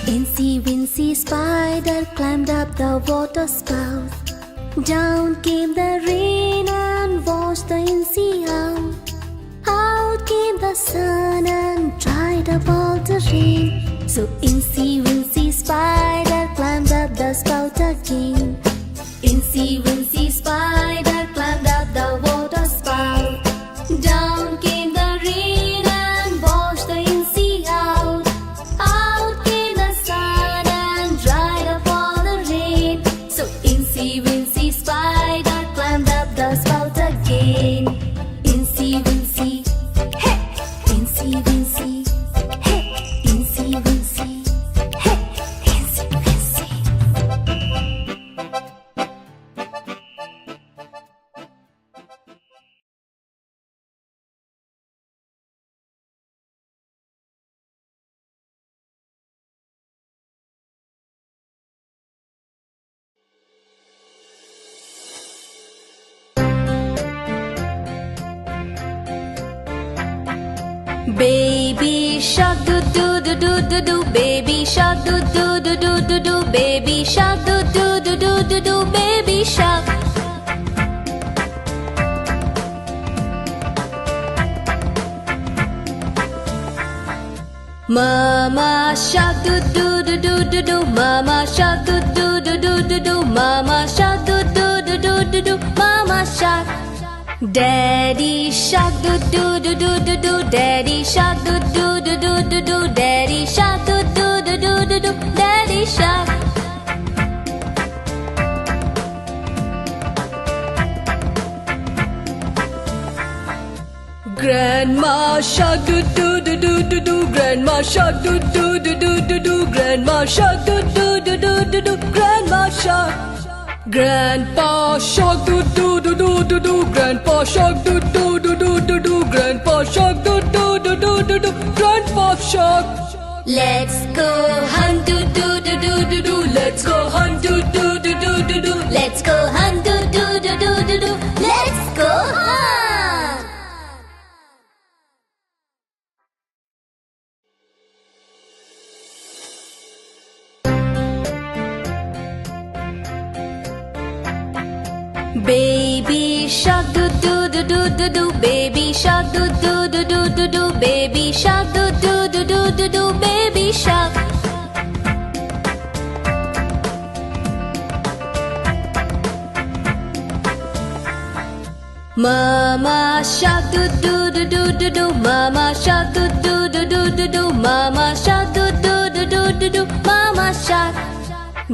Incy Wincy Spider climbed up the water spout. Down came the rain and washed the Incy out. Out came the sun and dried up all the rain. So Incy Wincy Spider climbed up the spout again. Incy Wincy Spider climbed up the water spout. Down came the rain and washed the Incy out. Out came the sun and dried up all the rain. So Incy Wincy Spider climbed up the spout again. Incy Wincy, hey! Incy Wincy, hey! Incy Wincy, Baby shark do do do do do do. Baby shark do do do do do do. Baby shark do do do do do do. Baby shark. Mama shark do do do do do do. Mama shark do do do do do do. Mama shark do do do do do do. Mama shark. Daddy shark do do do do do do. Daddy shark do do do do do do. Daddy shark do do do do do do. Daddy shark. Grandma shark do do do do do do. Grandma shark do do do do do do. Grandma shark do do do do do do. Grandma shark. Grandpa shark do do do do do do. Grandpa shark do do do do do do. Grandpa shark do do do do do do. Grandpa shark. Let's go hunt do do do do do do. Let's go hunt do do do do do do. Let's go hunt do do do do do do. Let's go hunt. Baby shark do do do do do do. Baby shark do do do do do do. Baby shark do do do do do do. Baby shark. Mama shark do do do do do do. Mama shark do do do do do do. Mama shark do do do do do do. Mama shark.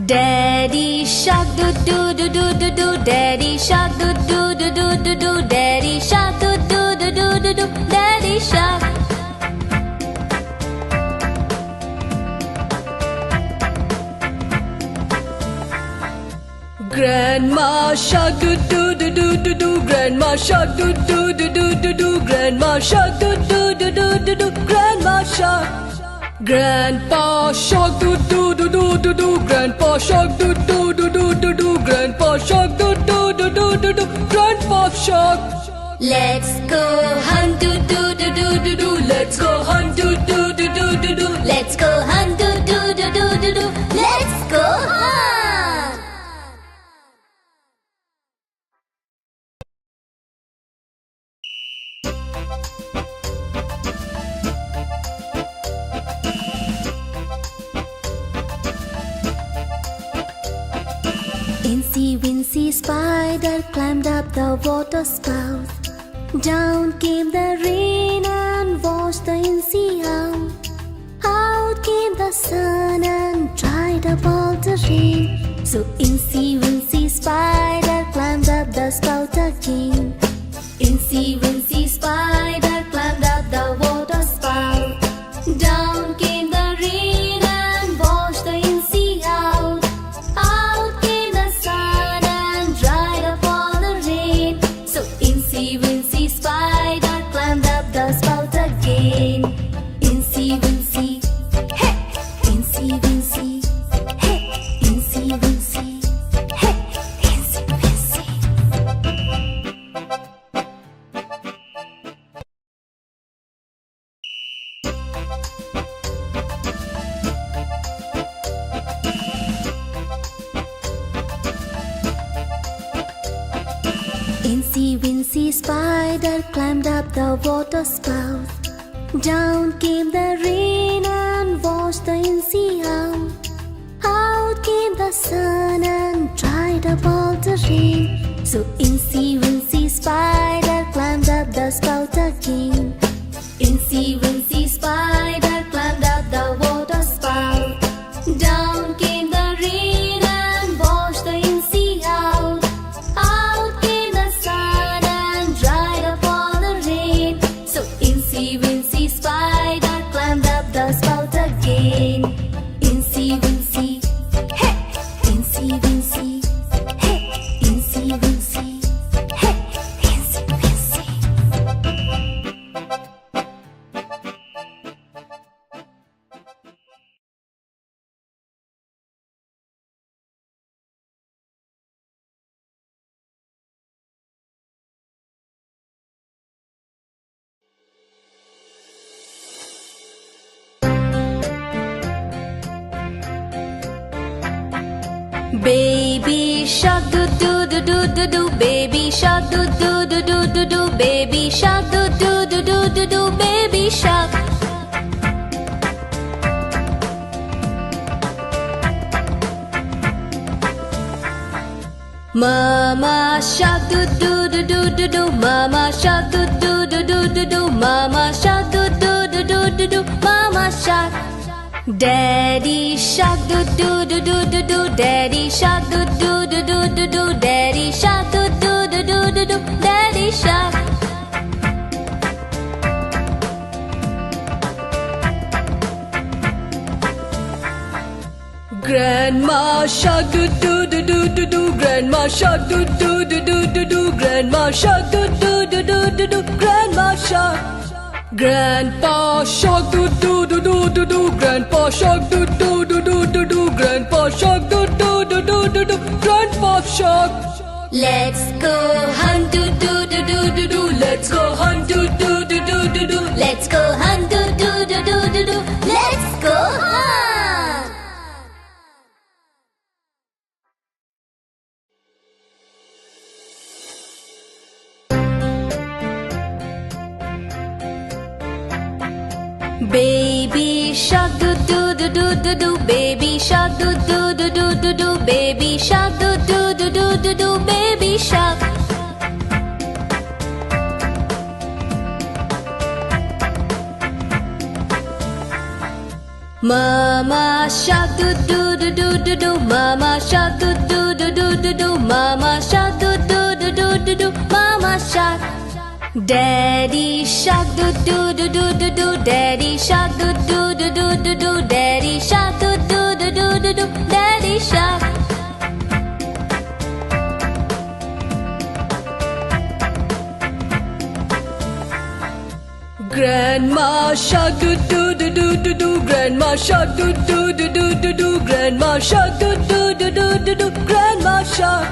Daddy shark do do do do do do. Daddy shark do do do do do do. Daddy shark do do do do do do. Daddy shark. Grandma shark do do do do do do. Grandma shark do do do do do do. Grandma shark do do do do do do. Grandma shark. Grandpa shark do do do do do do. Grandpa shark do do do do do do. Grandpa shark do do do do do do. Grandpa shark. Let's go hunt do do do do do do. Let's go hunt do do do do do do. Let's go hunt do do do do do do. Let's go hunt. Incy Wincy Spider climbed up the water spout. Down came the rain and washed the Incy out. Out came the sun and dried up all the rain. So Incy Wincy Spider climbed up the spout again. Incy Wincy Spider climbed up the water spout. Down came the rain and washed the Incy out. Out came the sun and dried up all the rain. So Incy Wincy Spider climbed up the spout again. Incy Wincy, hey! Incy Wincy, hey! Incy Wincy, hey! Incy Wincy. Incy Wincy Spider climbed up the water spout. Down came the rain and washed the Incy out. Out came the sun and dried up all the rain. So Incy Wincy Spider climbed up the spout again. Incy Wincy Spider climbed up the water spout. Down came the rain and washed the Incy out. Out came the sun and dried up all the rain. So Incy Wincy Spider climbed up the spout again. Incy Wincy, hey! Incy Wincy, hey! Incy Wincy, hey! Incy shark, do do do do do do. Baby shark, do do do do do do. Baby shark. Mama shark, do do do do do do. Mama shark, do do do do do do. Mama shark, do do do do do do. Mama shark. Daddy shark, do do do do do do. Daddy shark, do do do do do do. Daddy shark, do do do do do do. Daddy shark. Grandma shark, do do do do do do. Grandma shark, do do do do do do. Grandma shark, do do do do do do. Grandma shark. Grandpa shark, do do do do do do. Grandpa shark, do do do do do do. Grandpa shark, do do do do do do. Grandpa shark. Let's go hunt, do do do do do do. Let's go hunt, do do do do do do. Let's go hunt, do do do do do do. Let's go hunt. Baby shark, do do do do do do. Baby shark, do do do do do do. Baby shark, do do do do do do. Baby shark. Mama shark, do do do do do do. Mama shark, do do do do do do. Mama shark, do do do do do do. Mama shark. Daddy shark, do do do do do do. Daddy shark, do do do do do do. Daddy shark, do do do do do do. Daddy shark. Grandma shark, do do do do do do. Grandma shark, do do do do do do. Grandma shark, do do do do do do. Grandma shark.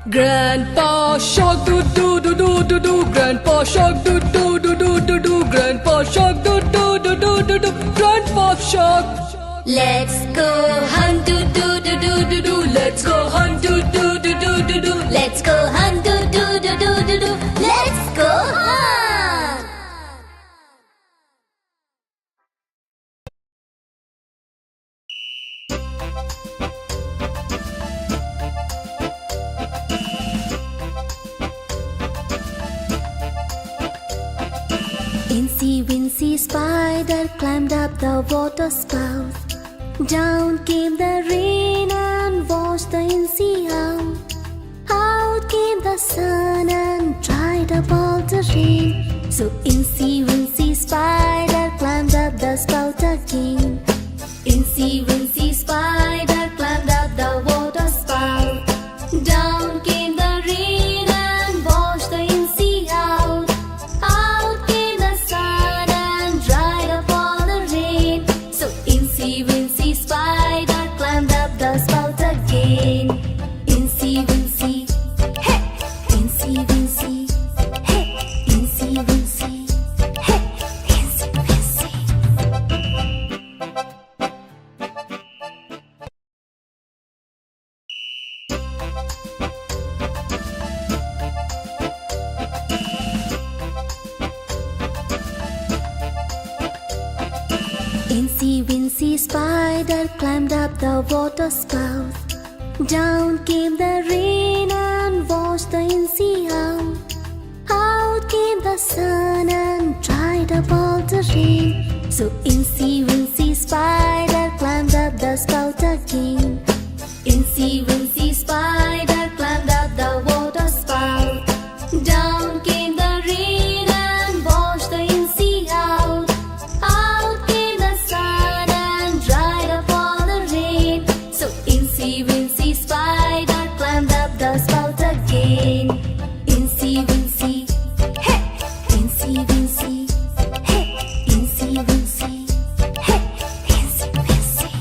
Grandpa shark, do do do do do do. Grandpa shark, do do do do do do. Grandpa shark, do do do do do do. Grandpa shark. Let's go hunt, do do do do do do. Let's go hunt, do do do do do do. Let's go hunt, do do do do do do. Let's go hunt. Incy Wincy Spider climbed up the water spout. Down came the rain and washed the Incy out. Out came the sun and dried up all the rain. So Incy Wincy Spider climbed up the spout again. Incy Wincy Spider climbed up the water spout. Down came the rain and washed the Incy out. Out came the sun and dried up all the rain. So Incy Wincy Spider climbed up the spout again. Incy Wincy, hey! Incy Wincy, hey! Incy Wincy, hey! Incy Wincy. Incy Wincy Spider climbed up the water spout. Down came the rain and washed the Incy out. Out came the sun and dried up all the rain. So Incy Wincy Spider climbed up the spout again. Incy Wincy Spider climbed up the water spout. Down came the rain and washed the Incy out. Out came the sun and dried up all the rain. So Incy Wincy Spider climbed up the spout again. Incy Wincy, hey! Incy Wincy, hey! Incy Wincy, hey! Incy Wincy.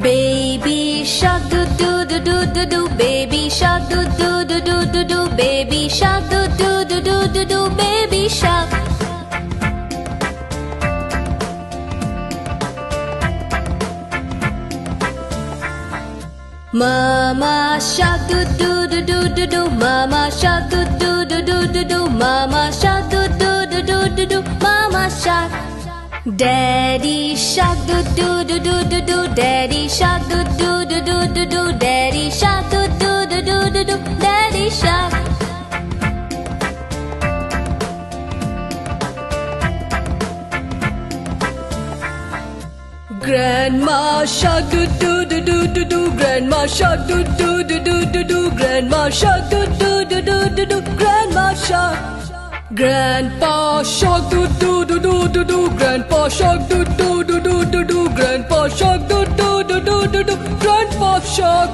Baby shark do do do do do do. Baby shark do do do do do do. Baby shark do do do do do do. Baby shark. Mama shark do do do do do do. Mama shark do do do do do do. Mama shark do do do do do do. Mama shark. Daddy shark do do do do do do. Daddy shark do do do do do do. Daddy shark do do do do do do. Daddy shark. Grandma shark do do do do do do. Grandma shark do do do do do do. Grandma shark do do do do do do. Grandma shark. Grandpa shark do do do do do do. Grandpa shark do do do do do do. Grandpa shark do do do do do do. Grandpa shark.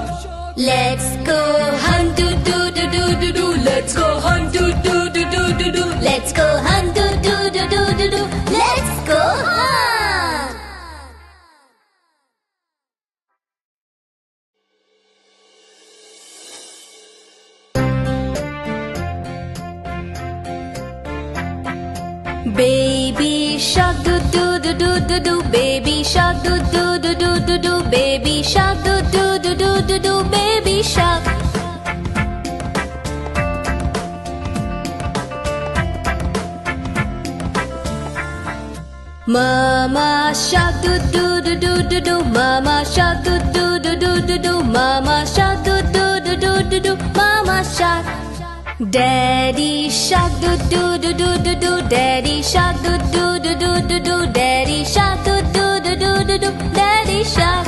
Let's go hunt do do do do do do. Let's go hunt do do do do do do. Let's go hunt do do do do do do. Let's go hunt. Baby shark do do do do do do. Baby shark do do do do do do. Baby shark do do do do do do. Baby shark. Mama shark do do do do do do. Mama shark do do do do do do. Mama shark do do do do do do. Mama shark. Daddy shark do do do do do do. Daddy shark do do do do do do. Daddy shark do do do do do do. Daddy shark.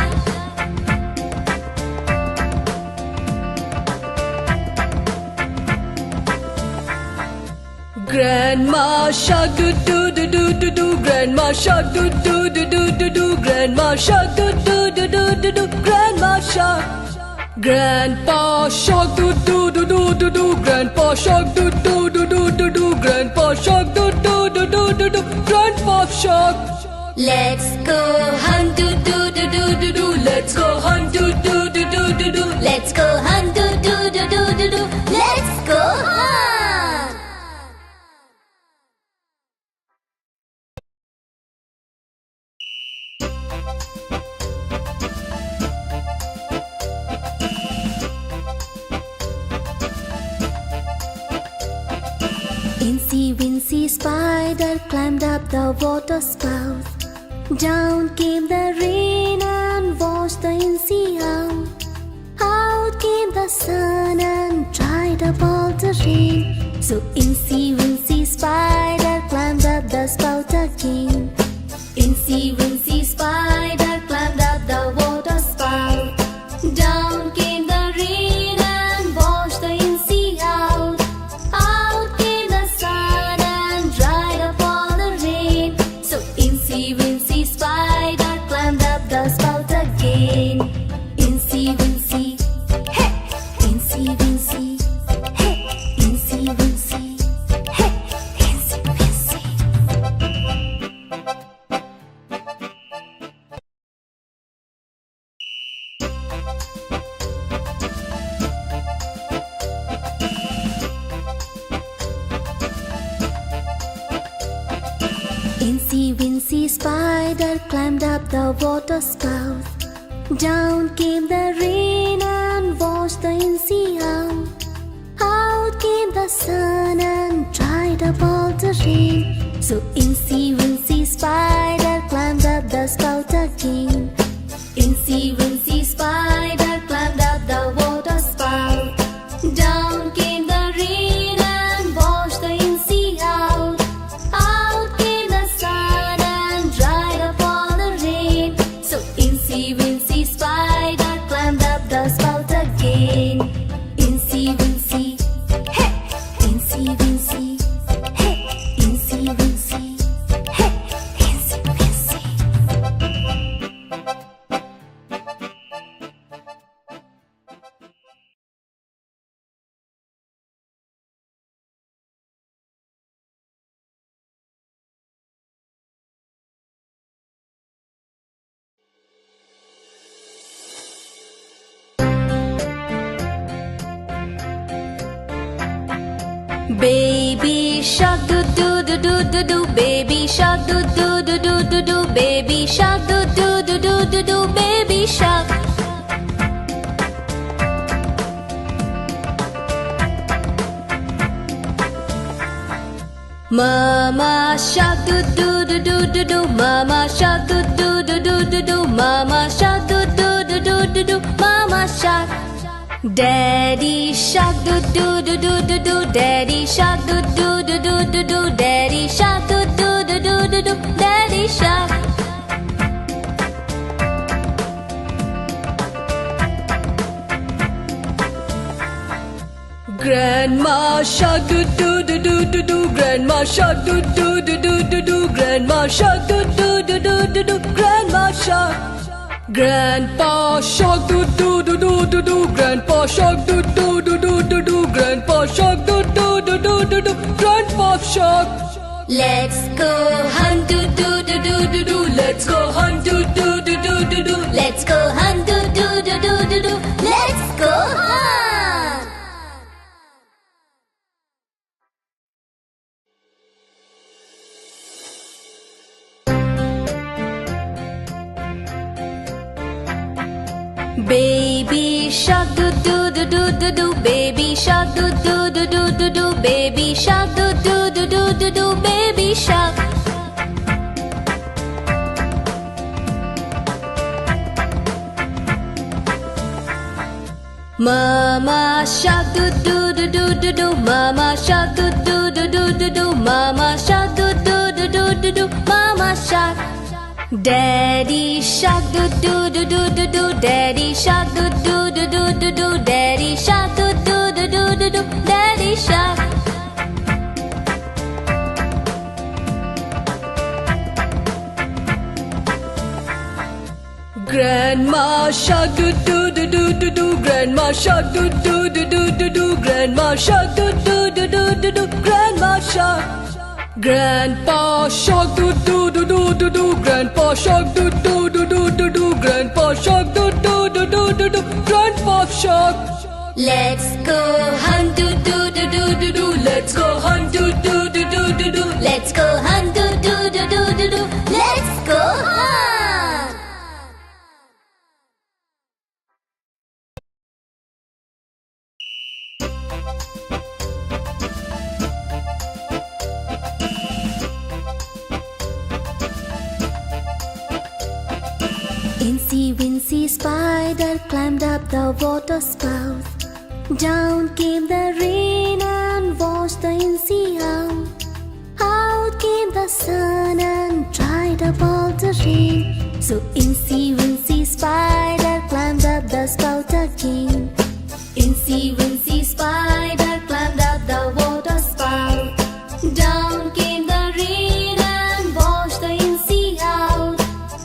Grandma shark do do do do do do. Grandma shark do do do do do do. Grandma shark do do do do do do. Grandma shark. Grandpa shark do do do do do do. Grandpa shark do do do do do do. Grandpa shark do do do do do do. Grandpa shark. Let's go hunt do do do do do do. Let's go hunt do do do do do do. Let's go hunt do do do do do do. Let's go hunt. Incy Wincy Spider climbed up the water spout. Down came the rain and washed the Incy out. Out came the sun and dried up all the rain. So Incy Wincy Spider climbed up the spout again. Incy Wincy Spider climbed up the water spout. Down came the rain and washed the Incy out. Out came the sun and dried up all the rain. So Incy Wincy Spider climbed up the spout again. Incy Wincy, hey! Incy Wincy, hey! Incy Wincy, hey! Incy Wincy. Incy Wincy Spider climbed up the water spout. Down came the rain and washed the Incy out. Out came the sun and dried up all the rain. So Incy Wincy Spider climbed up the spout again. Incy Wincy Spider climbed up the water spout. Down came the rain and washed the Incy out. Out came the sun and dried up all the rain. So Incy Wincy Spider climbed up the spout again. Incy Wincy, hey! Incy Wincy, hey! Incy Wincy, hey! Incy Wincy. Baby shark do do do do do do. Baby shark do do do do do do. Baby shark do do do do do do. Baby shark. Mama shark do do do do do do. Mama shark do do do do do do. Mama shark do do do do do do. Mama shark. Daddy shark do do do do do do. Daddy shark do do do do do do. Daddy shark do do do do do do. Daddy shark. Grandma shark do do do do do do. Grandma shark do do do do do do. Grandma shark do do do do do do. Grandma shark. Grandpa shark do do do do do do. Grandpa shark do do do do do do. Grandpa shark do do do do do do. Grandpa shark. Let's go hunt do do do do do do. Let's go hunt do do do do do do. Let's go hunt do do do do do do. Let's go hunt. Baby shark do do do do do do. Baby shark do do do do do do. Baby shark do do do do do do. Baby shark. Mama shark do do do do do do. Mama shark do do do do do do. Mama shark do do do do do do. Mama shark. Daddy shark do do do do do do. Daddy shark do do do do do do. Daddy shark do do do do do do. Daddy shark. Grandma shark do do do do do do. Grandma shark do do do do do do. Grandma shark do do do do do do. Grandma shark. Grandpa shark do do do do do do. Grandpa shark do do do do do do. Grandpa shark do do do do do do. Grandpa shark. Let's go hunt do do do do do do. Let's go hunt do do do do do do. Let's go hunt do do do do do do. Let's go hunt. Incy Wincy Spider climbed up the water spout. Down came the rain and washed the Incy out. Out came the sun and dried up all the rain. So Incy Wincy Spider climbed up the spout again. Incy Wincy Spider climbed up the water spout. Down came the rain and washed the Incy out.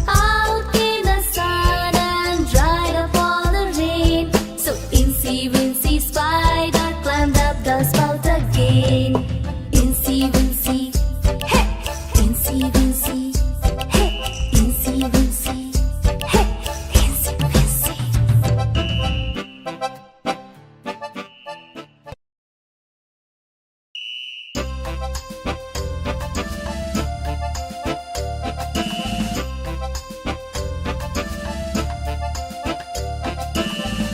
Out came the sun and dried up all the rain. So Incy Wincy Spider climbed up the spout again. Incy Wincy, hey! Incy Wincy, hey! Incy Wincy, hey! Incy Wincy.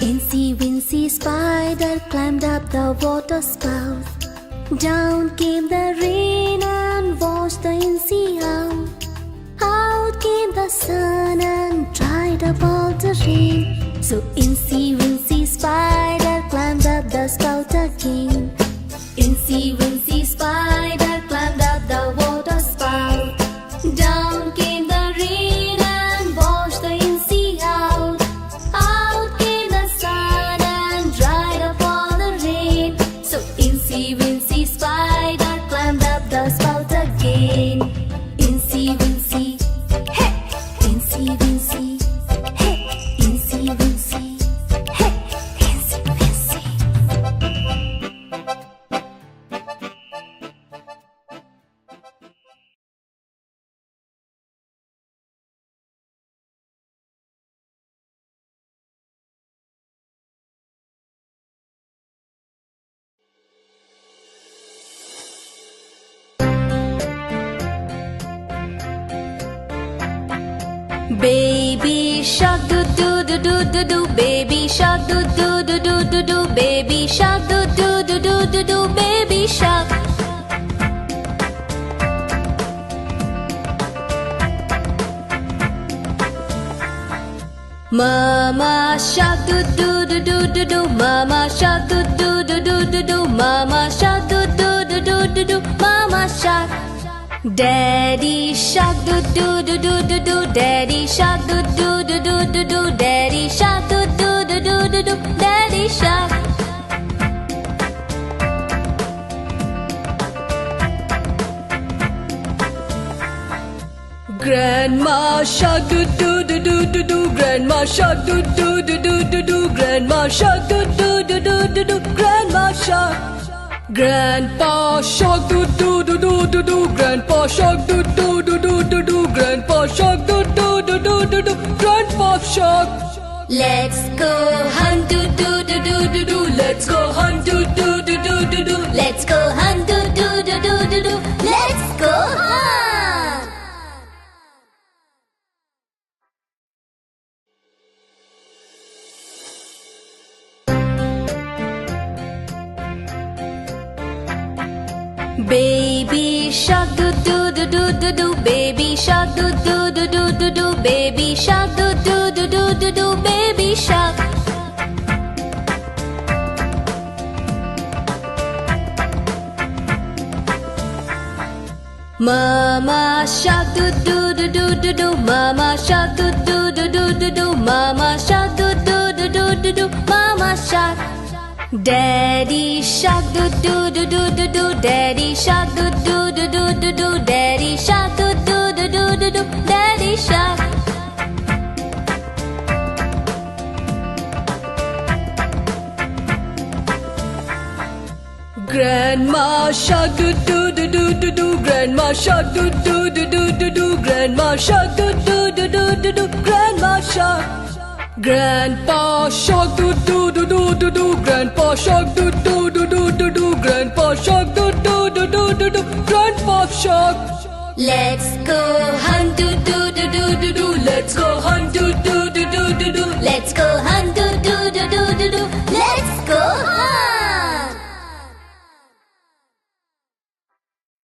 Incy Wincy Spider climbed up the water spout. Down came the rain and washed the Incy out. Out came the sun and dried up all the rain. So Incy Wincy Spider climbed up the spout again. Incy Wincy Spider climbed up the water spout. Down came the rain and washed the Incy out. Out came the sun and dried up all the rain. So Incy Wincy Spider climbed up the spout again. Incy Wincy, hey! Incy Wincy, hey! Incy Wincy, shark do do do do do do, baby shark do do do do do do, baby shark. Mama shark do do do do do do, mama shark do do do do do do, mama shark do do do do do do, mama shark. Daddy shark do do do do do do, daddy shark do do do do do do, daddy shark do do do do do do, daddy shark. Grandma shark do do do do do do, grandma shark do do do do do do, grandma shark do do do do do do, grandma shark. Grandpa shark do do do do do do, grandpa shark do do do do do do, grandpa shark do do do do do do, grandpa shark. Let's go hunt do do do do do do, let's go hunt do do do do do do, let's go hunt do do do do do do, let's go hunt. Baby shark do do do do do do, baby shark do do do do do do, baby shark do do do do do do, baby shark. Mama shark do do do do do do, mama shark do do do do do do, mama shark do do do do do do, mama shark. Daddy shark do do do do do do, daddy shark do do do do do do, daddy shark do do do do do do, daddy shark. Grandma shark do do do do do do, grandma shark do do do do do do, grandma shark do do do do do do, grandma shark. Grandpa shark do do do do do do, grandpa shark do do do do do do, grandpa shark do do do do do do, grandpa shark. Let's go hunt do do do do do do, let's go hunt